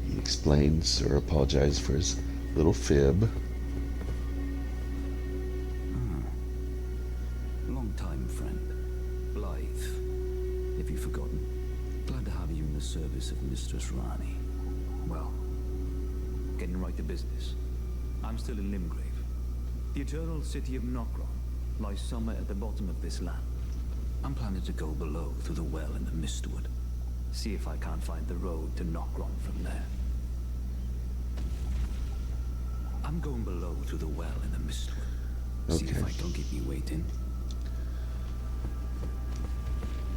He explains or apologizes for his little fib. Long time, friend. Blythe. If you've forgotten, glad to have you in the service of Mistress Rani. Well, getting right to business. I'm still in Limgrave. The eternal city of Nokron lies somewhere at the bottom of this land. I'm planning to go below through the well in the Mistwood. See if I can't find the road to Nokron from there. I'm going below through the well in the Mistwood. See if I don't keep you waiting.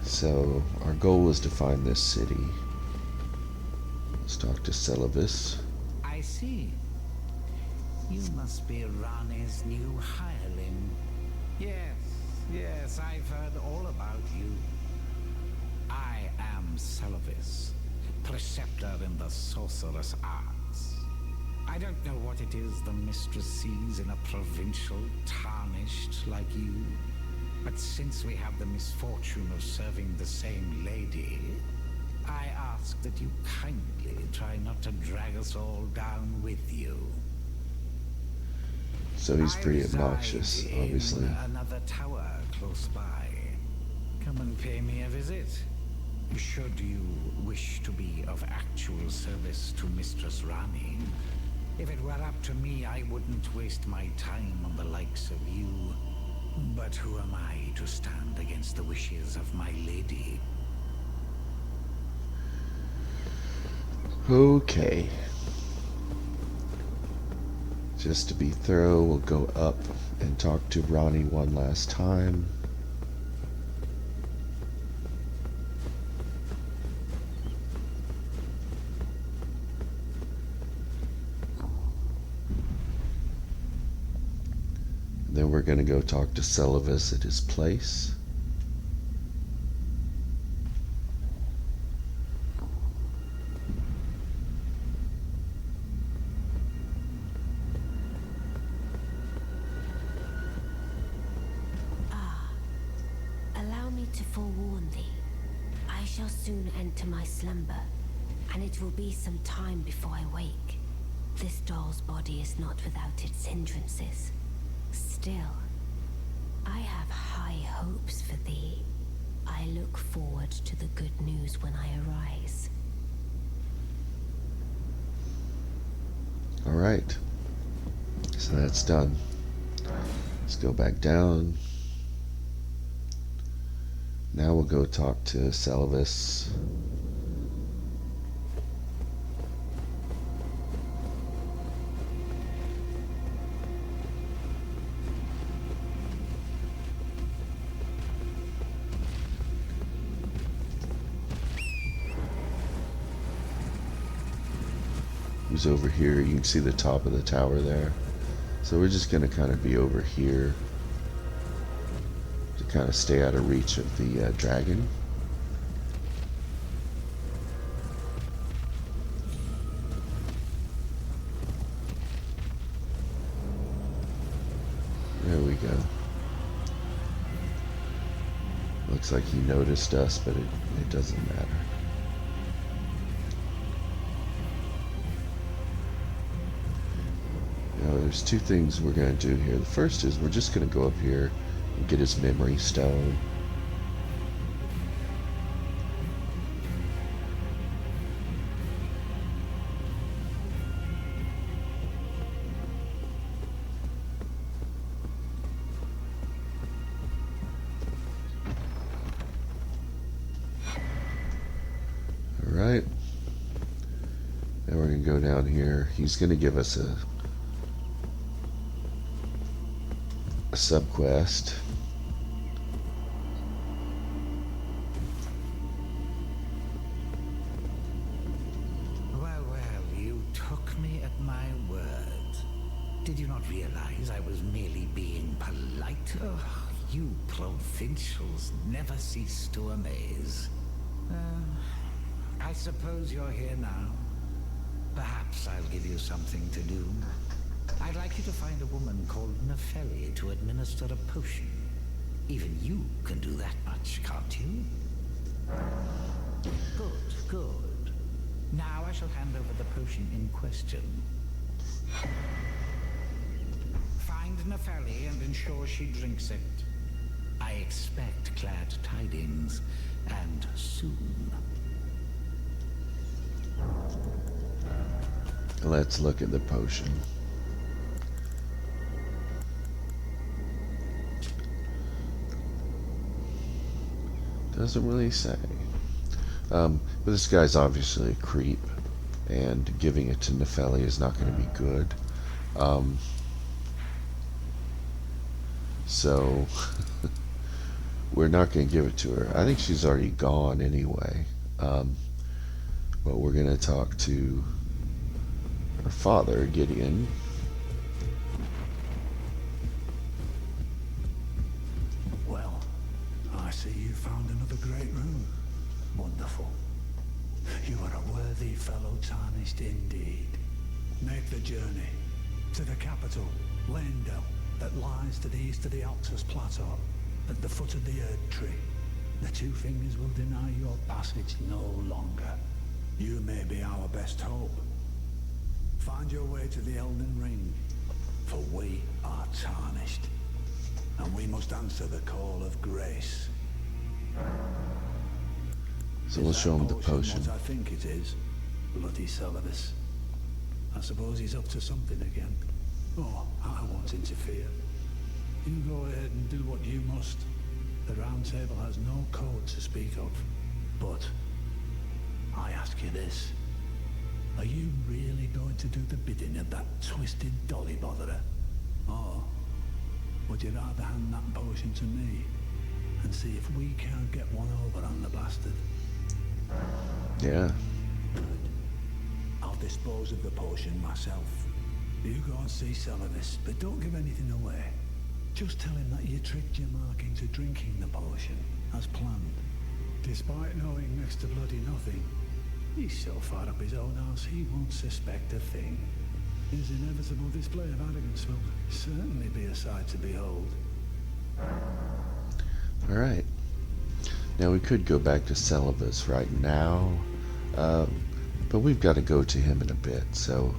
So our goal is to find this city. Let's talk to Celavis. I see. You must be Rani's new hireling. Yes, I've heard all about you. I am Celavis, preceptor in the sorcerer's arts. I don't know what it is the mistress sees in a provincial tarnished like you, but since we have the misfortune of serving the same lady, I ask that you kindly try not to drag us all down with you. So he's pretty I reside obnoxious, obviously. in another tower close by. Come and pay me a visit. Should you wish to be of actual service to Mistress Rani. If it were up to me, I wouldn't waste my time on the likes of you. But who am I to stand against the wishes of my lady? Okay. Just to be thorough, we'll go up and talk to Ronnie one last time. Then we're going to go talk to Celavis at his place. Allow me to forewarn thee. I shall soon enter my slumber, and it will be some time before I wake. This doll's body is not without its hindrances. Still, I have high hopes for thee. I look forward to the good news when I arise. All right. So that's done. Let's go back down. Now we'll go talk to Celavis. moves over here. You can see the top of the tower there. So we're just going to kind of be over here to kind of stay out of reach of the dragon. There we go. Looks like he noticed us, but it doesn't matter. Now, there's two things we're going to do here. The first is we're just going to go up here and get his memory stone. Alright. Now we're going to go down here. He's going to give us a subquest. Well, you took me at my word. Did you not realize I was merely being polite? Oh, you provincials never cease to amaze. I suppose you're here now. Perhaps I'll give you something to do. I'd like you to find a woman called Nefeli to administer a potion. Even you can do that much, can't you? Good, good. Now I shall hand over the potion in question. Find Nefeli and ensure she drinks it. I expect glad tidings, and soon. Let's look at the potion. Doesn't really say. But this guy's obviously a creep, and giving it to Nefeli is not going to be good. So we're not going to give it to her. I think she's already gone anyway. But we're going to talk to her father, Gideon. Well, I see you found another great room. Wonderful. You are a worthy fellow tarnished indeed. Make the journey to the capital, Leyndell, that lies to the east of the Altus Plateau, at the foot of the Erd Tree. The two fingers will deny your passage no longer. You may be our best hope. Find your way to the Elden Ring, for we are tarnished, and we must answer the call of grace. So we'll show him the potion. What I think it is, bloody Celadus. I suppose he's up to something again. Oh, I won't interfere. You go ahead and do what you must. The Round Table has no code to speak of. But I ask you this. Are you really going to do the bidding of that twisted dolly botherer? Or would you rather hand that potion to me and see if we can't get one over on the bastard? Yeah. Good. I'll dispose of the potion myself. You go and see Celadus, but don't give anything away. Just tell him that you tricked your mark into drinking the potion, as planned. Despite knowing next to bloody nothing, he's so far up his own arse he won't suspect a thing. His inevitable display of arrogance will certainly be a sight to behold. Alright. Now we could go back to Celadus right now, but we've got to go to him in a bit, so,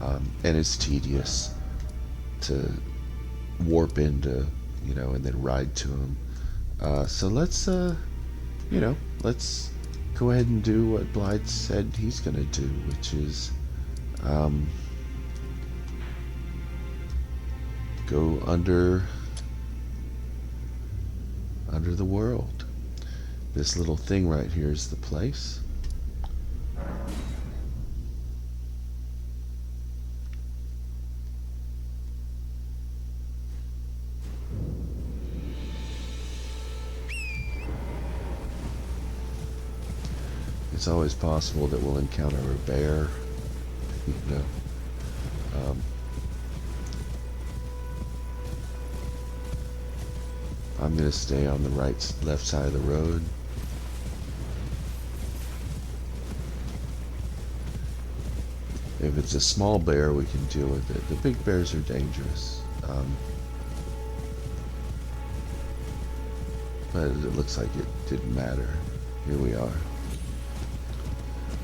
and it's tedious to warp into, and then ride to him. So let's, let's go ahead and do what Blythe said he's going to do, which is go under the world. This little thing right here is the place. It's always possible that we'll encounter a bear. you know. I'm going to stay on the left side of the road. If it's a small bear, we can deal with it. The big bears are dangerous. But it looks like it didn't matter. Here we are.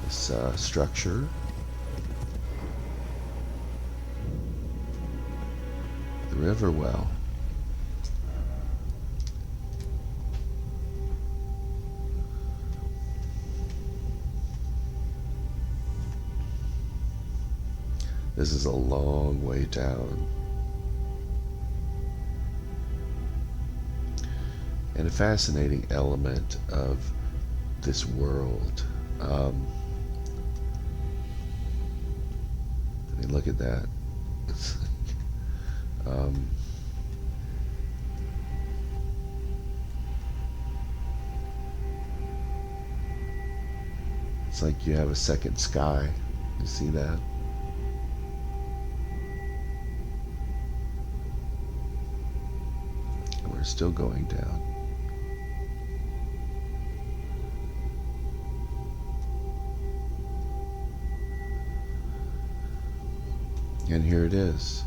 This structure. The river well. This is a long way down. And a fascinating element of this world. I mean, look at that. It's, it's like you have a second sky. You see that? We're still going down. And here it is.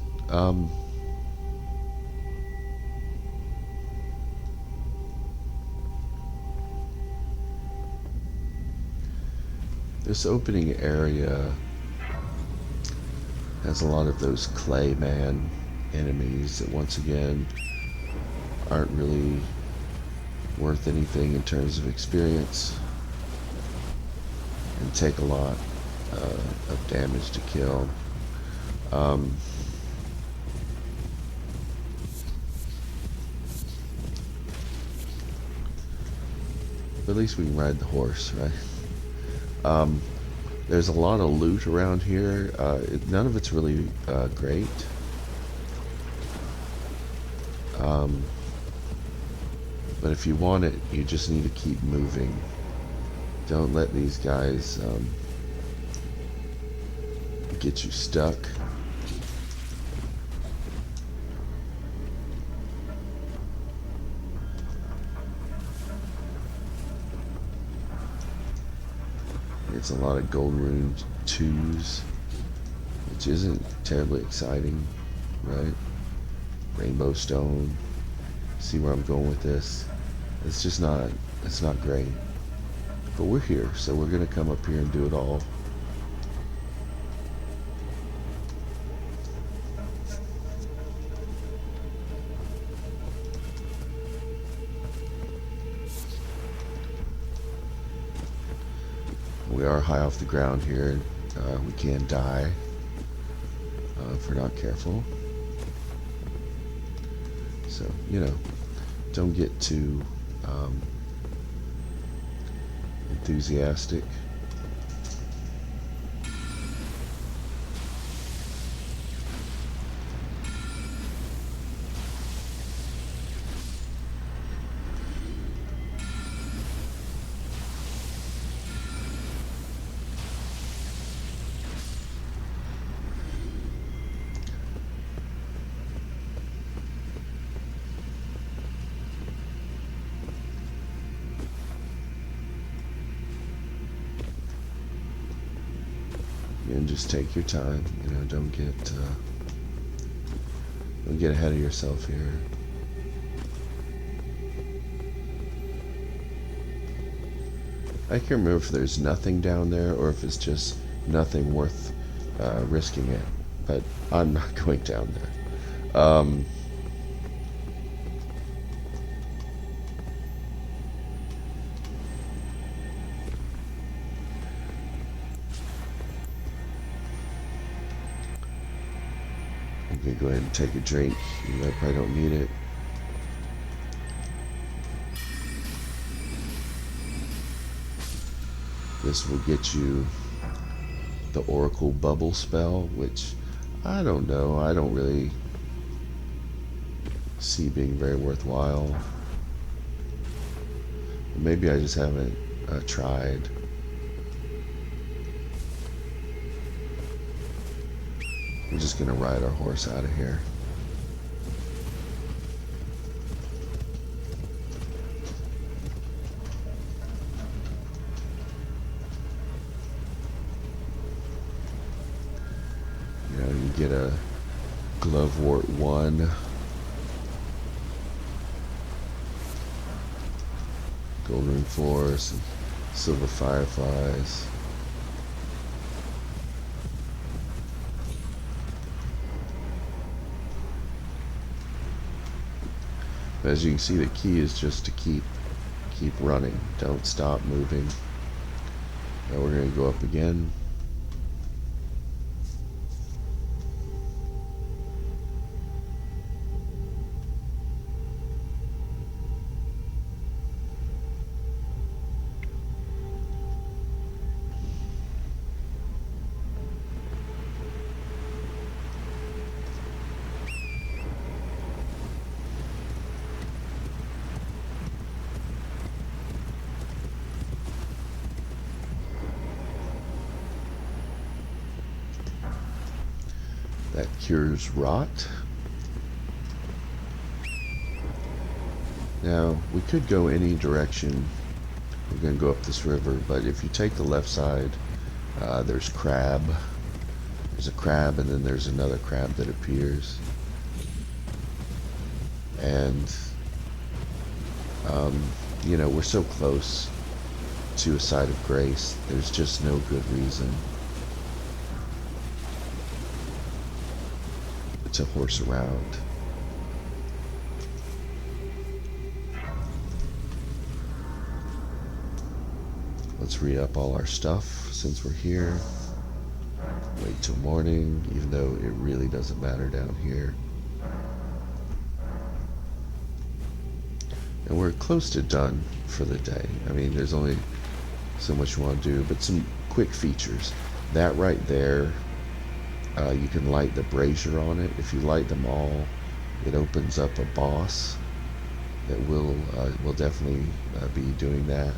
This opening area has a lot of those clay man enemies that once again aren't really worth anything in terms of experience and take a lot of damage to kill. But at least we can ride the horse, right? There's a lot of loot around here. None of it's really great. But if you want it, you just need to keep moving. Don't let these guys get you stuck. It's a lot of gold rune 2s, which isn't terribly exciting, right? Rainbow stone. See where I'm going with this? It's just not, it's not great. But we're here, so we're gonna come up here and do it all. We are high off the ground here. We can die if we're not careful. So, you know, don't get too enthusiastic. And just take your time, you know, don't get ahead of yourself here. I can't remember if there's nothing down there or if it's just nothing worth risking it, but I'm not going down there. I'm gonna go ahead and take a drink. I probably don't need it. This will get you the Oracle Bubble spell, which I don't know. I don't really see being very worthwhile. Maybe I just haven't tried. We're just gonna ride our horse out of here. You know, you get a Glovewort 1. Gold Ring Force, and Silver Fireflies. But as you can see, the key is just to keep running. Don't stop moving. Now we're going to go up again. That cures rot. Now, we could go any direction. We're going to go up this river, but if you take the left side, there's crab. There's a crab, and then there's another crab that appears. And, you know, we're so close to a site of grace, there's just no good reason to horse around. Let's re-up all our stuff since we're here. Wait till morning, even though it really doesn't matter down here. And we're close to done for the day. I mean, there's only so much you want to do, but some quick features. That right there, you can light the brazier on it. If you light them all, it opens up a boss that will definitely be doing that.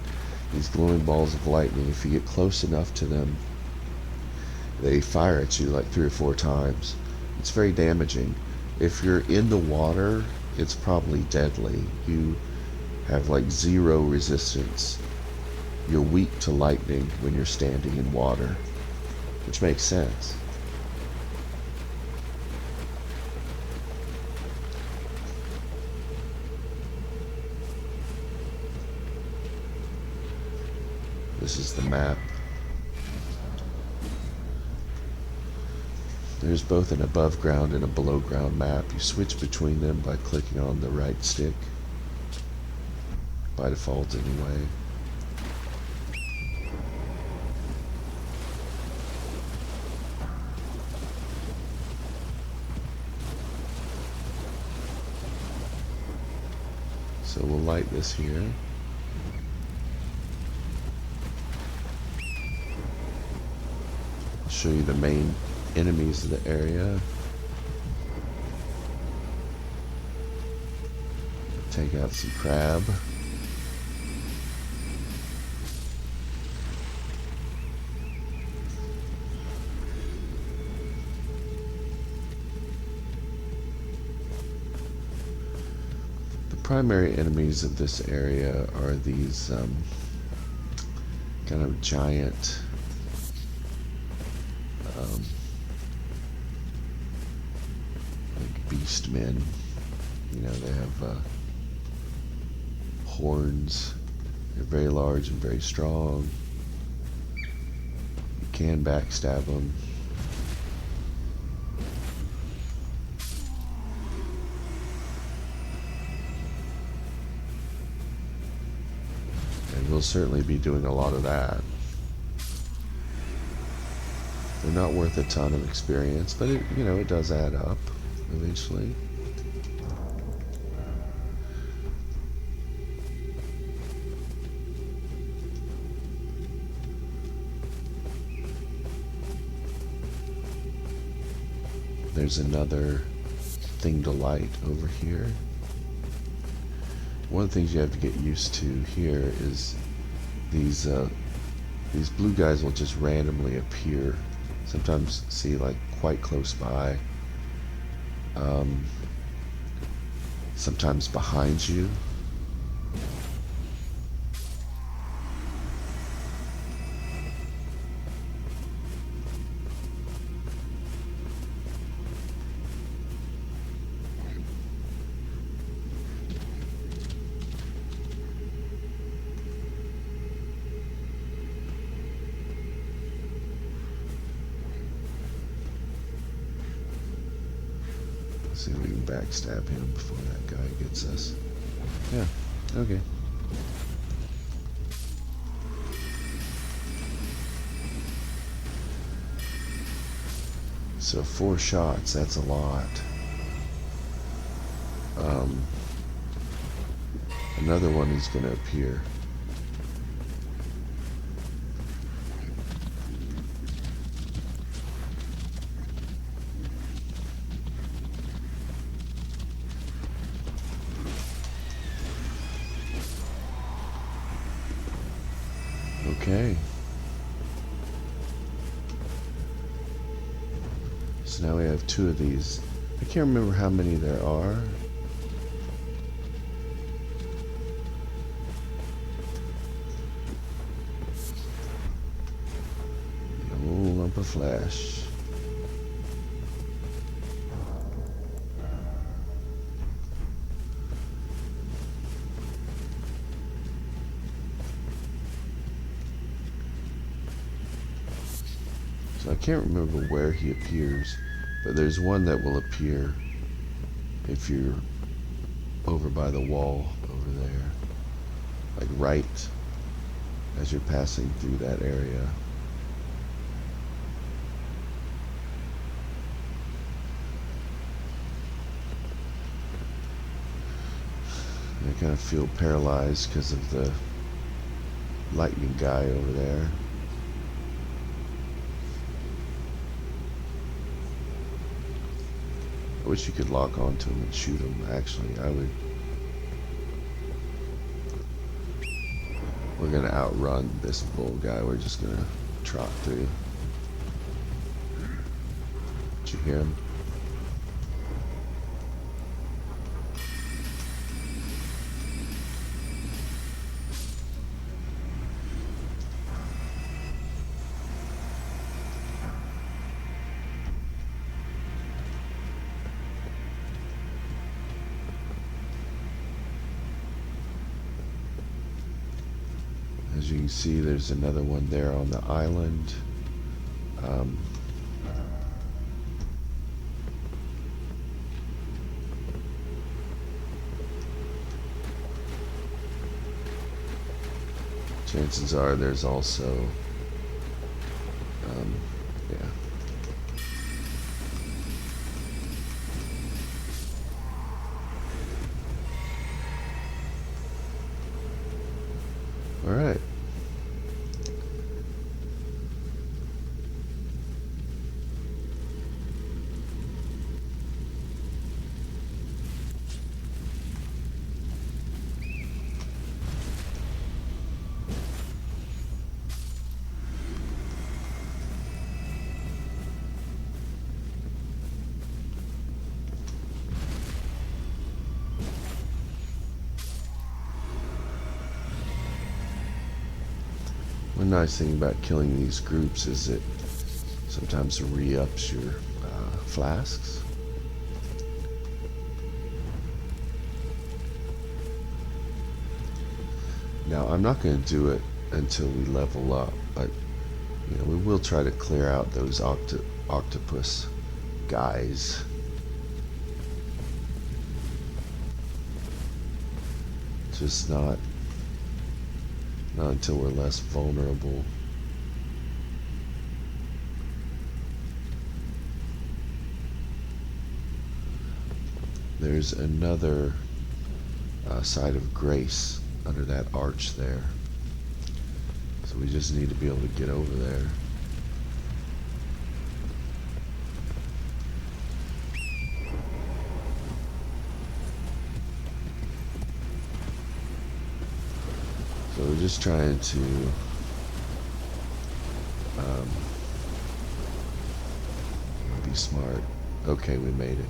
These glowing balls of lightning, if you get close enough to them, they fire at you like 3 or 4 times. It's very damaging. If you're in the water, it's probably deadly. You have like 0 resistance. You're weak to lightning when you're standing in water, which makes sense. This is the map. There's both an above ground and a below ground map. You switch between them by clicking on the right stick. By default anyway. So we'll light this here. I'll show you the main enemies of the area. Take out some crab. The primary enemies of this area are these kind of giant like beast men. You know, they have horns. They're very large and very strong. You can backstab them. And we'll certainly be doing a lot of that. They're not worth a ton of experience, but it, you know, it does add up eventually. There's another thing to light over here. One of the things you have to get used to here is these blue guys will just randomly appear Sometimes see like quite close by. Sometimes behind you. See if we can backstab him before that guy gets us. Yeah, okay. So 4 shots, that's a lot. Another one is going to appear. Okay. So now we have 2 of these. I can't remember how many there are. No lump of flesh. So I can't remember where he appears, but there's one that will appear if you're over by the wall over there, like right as you're passing through that area. I kind of feel paralyzed because of the lightning guy over there. I wish you could lock onto him and shoot him. Actually, I would. We're gonna outrun this bull guy. We're just gonna trot through. Did you hear him? As you can see, there's another one there on the island. Chances are there's also, yeah. All right. One nice thing about killing these groups is it sometimes re-ups your flasks. Now, I'm not going to do it until we level up, but you know, we will try to clear out those octopus guys. Just not until we're less vulnerable. There's another side of grace under that arch there. So we just need to be able to get over there. So we're just trying to smart. Okay, we made it.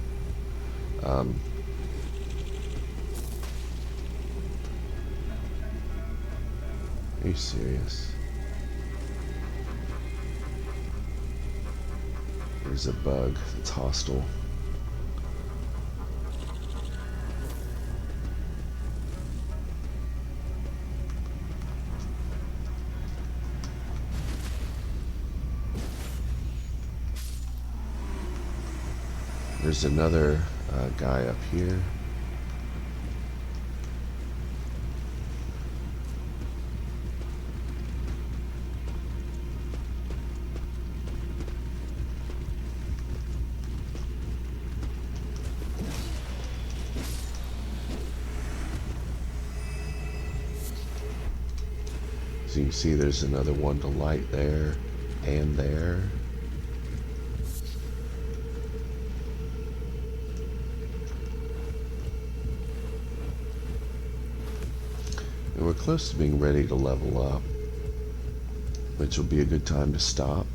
Are you serious? There's a bug that's hostile. There's another guy up here. So you can see there's another one to light there and there. And we're close to being ready to level up, which will be a good time to stop.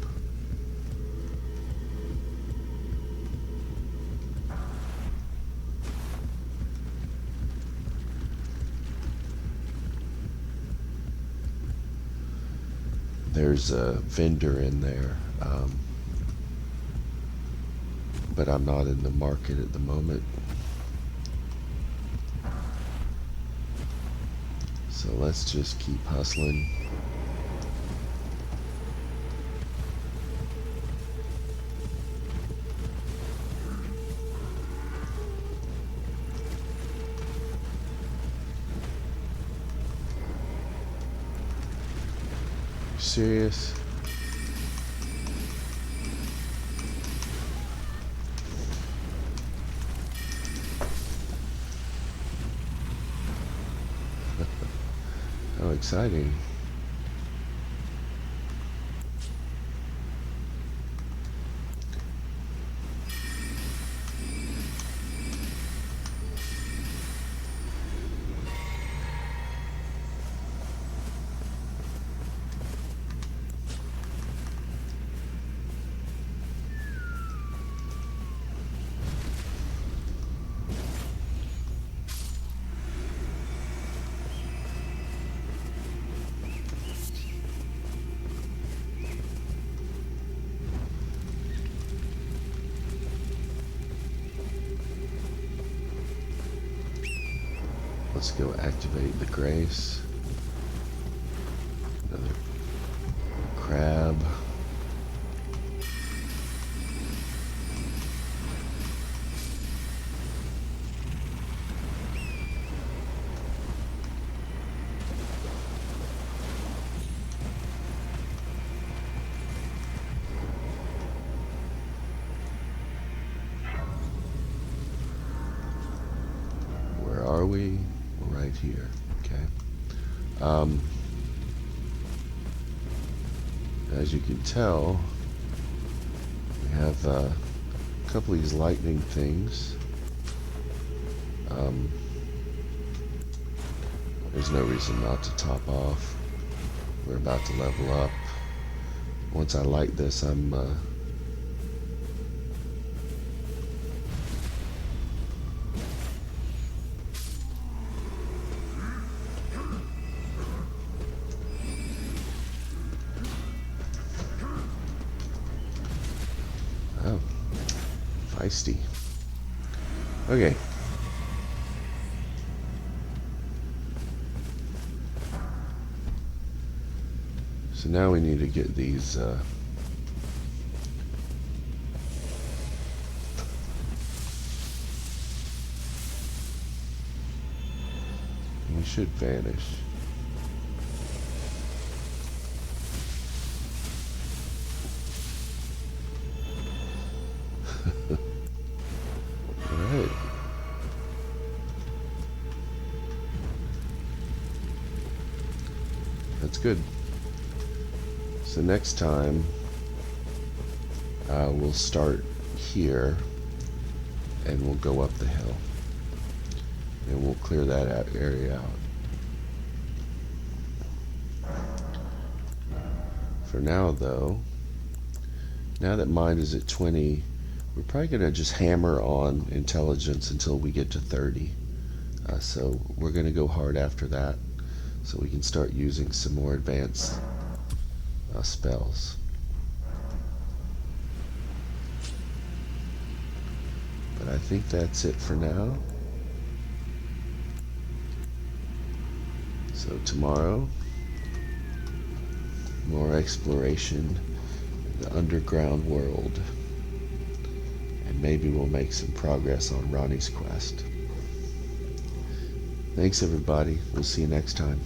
There's a vendor in there, but I'm not in the market at the moment. So let's just keep hustling. You serious? How exciting. Let's go activate the grace. Another crab. Where are we? We're right here. Okay. As you can tell, we have a couple of these lightning things. There's no reason not to top off. We're about to level up. Once I light this, I'm oh, feisty. Okay. So now we need to get these we should vanish. Alright. That's good. So next time we'll start here and we'll go up the hill and we'll clear that area out. For now though, now that mine is at 20, we're probably going to just hammer on intelligence until we get to 30. So we're going to go hard after that so we can start using some more advanced spells. But I think that's it for now. So tomorrow, more exploration in the underground world. And maybe we'll make some progress on Ronnie's quest. Thanks everybody. We'll see you next time.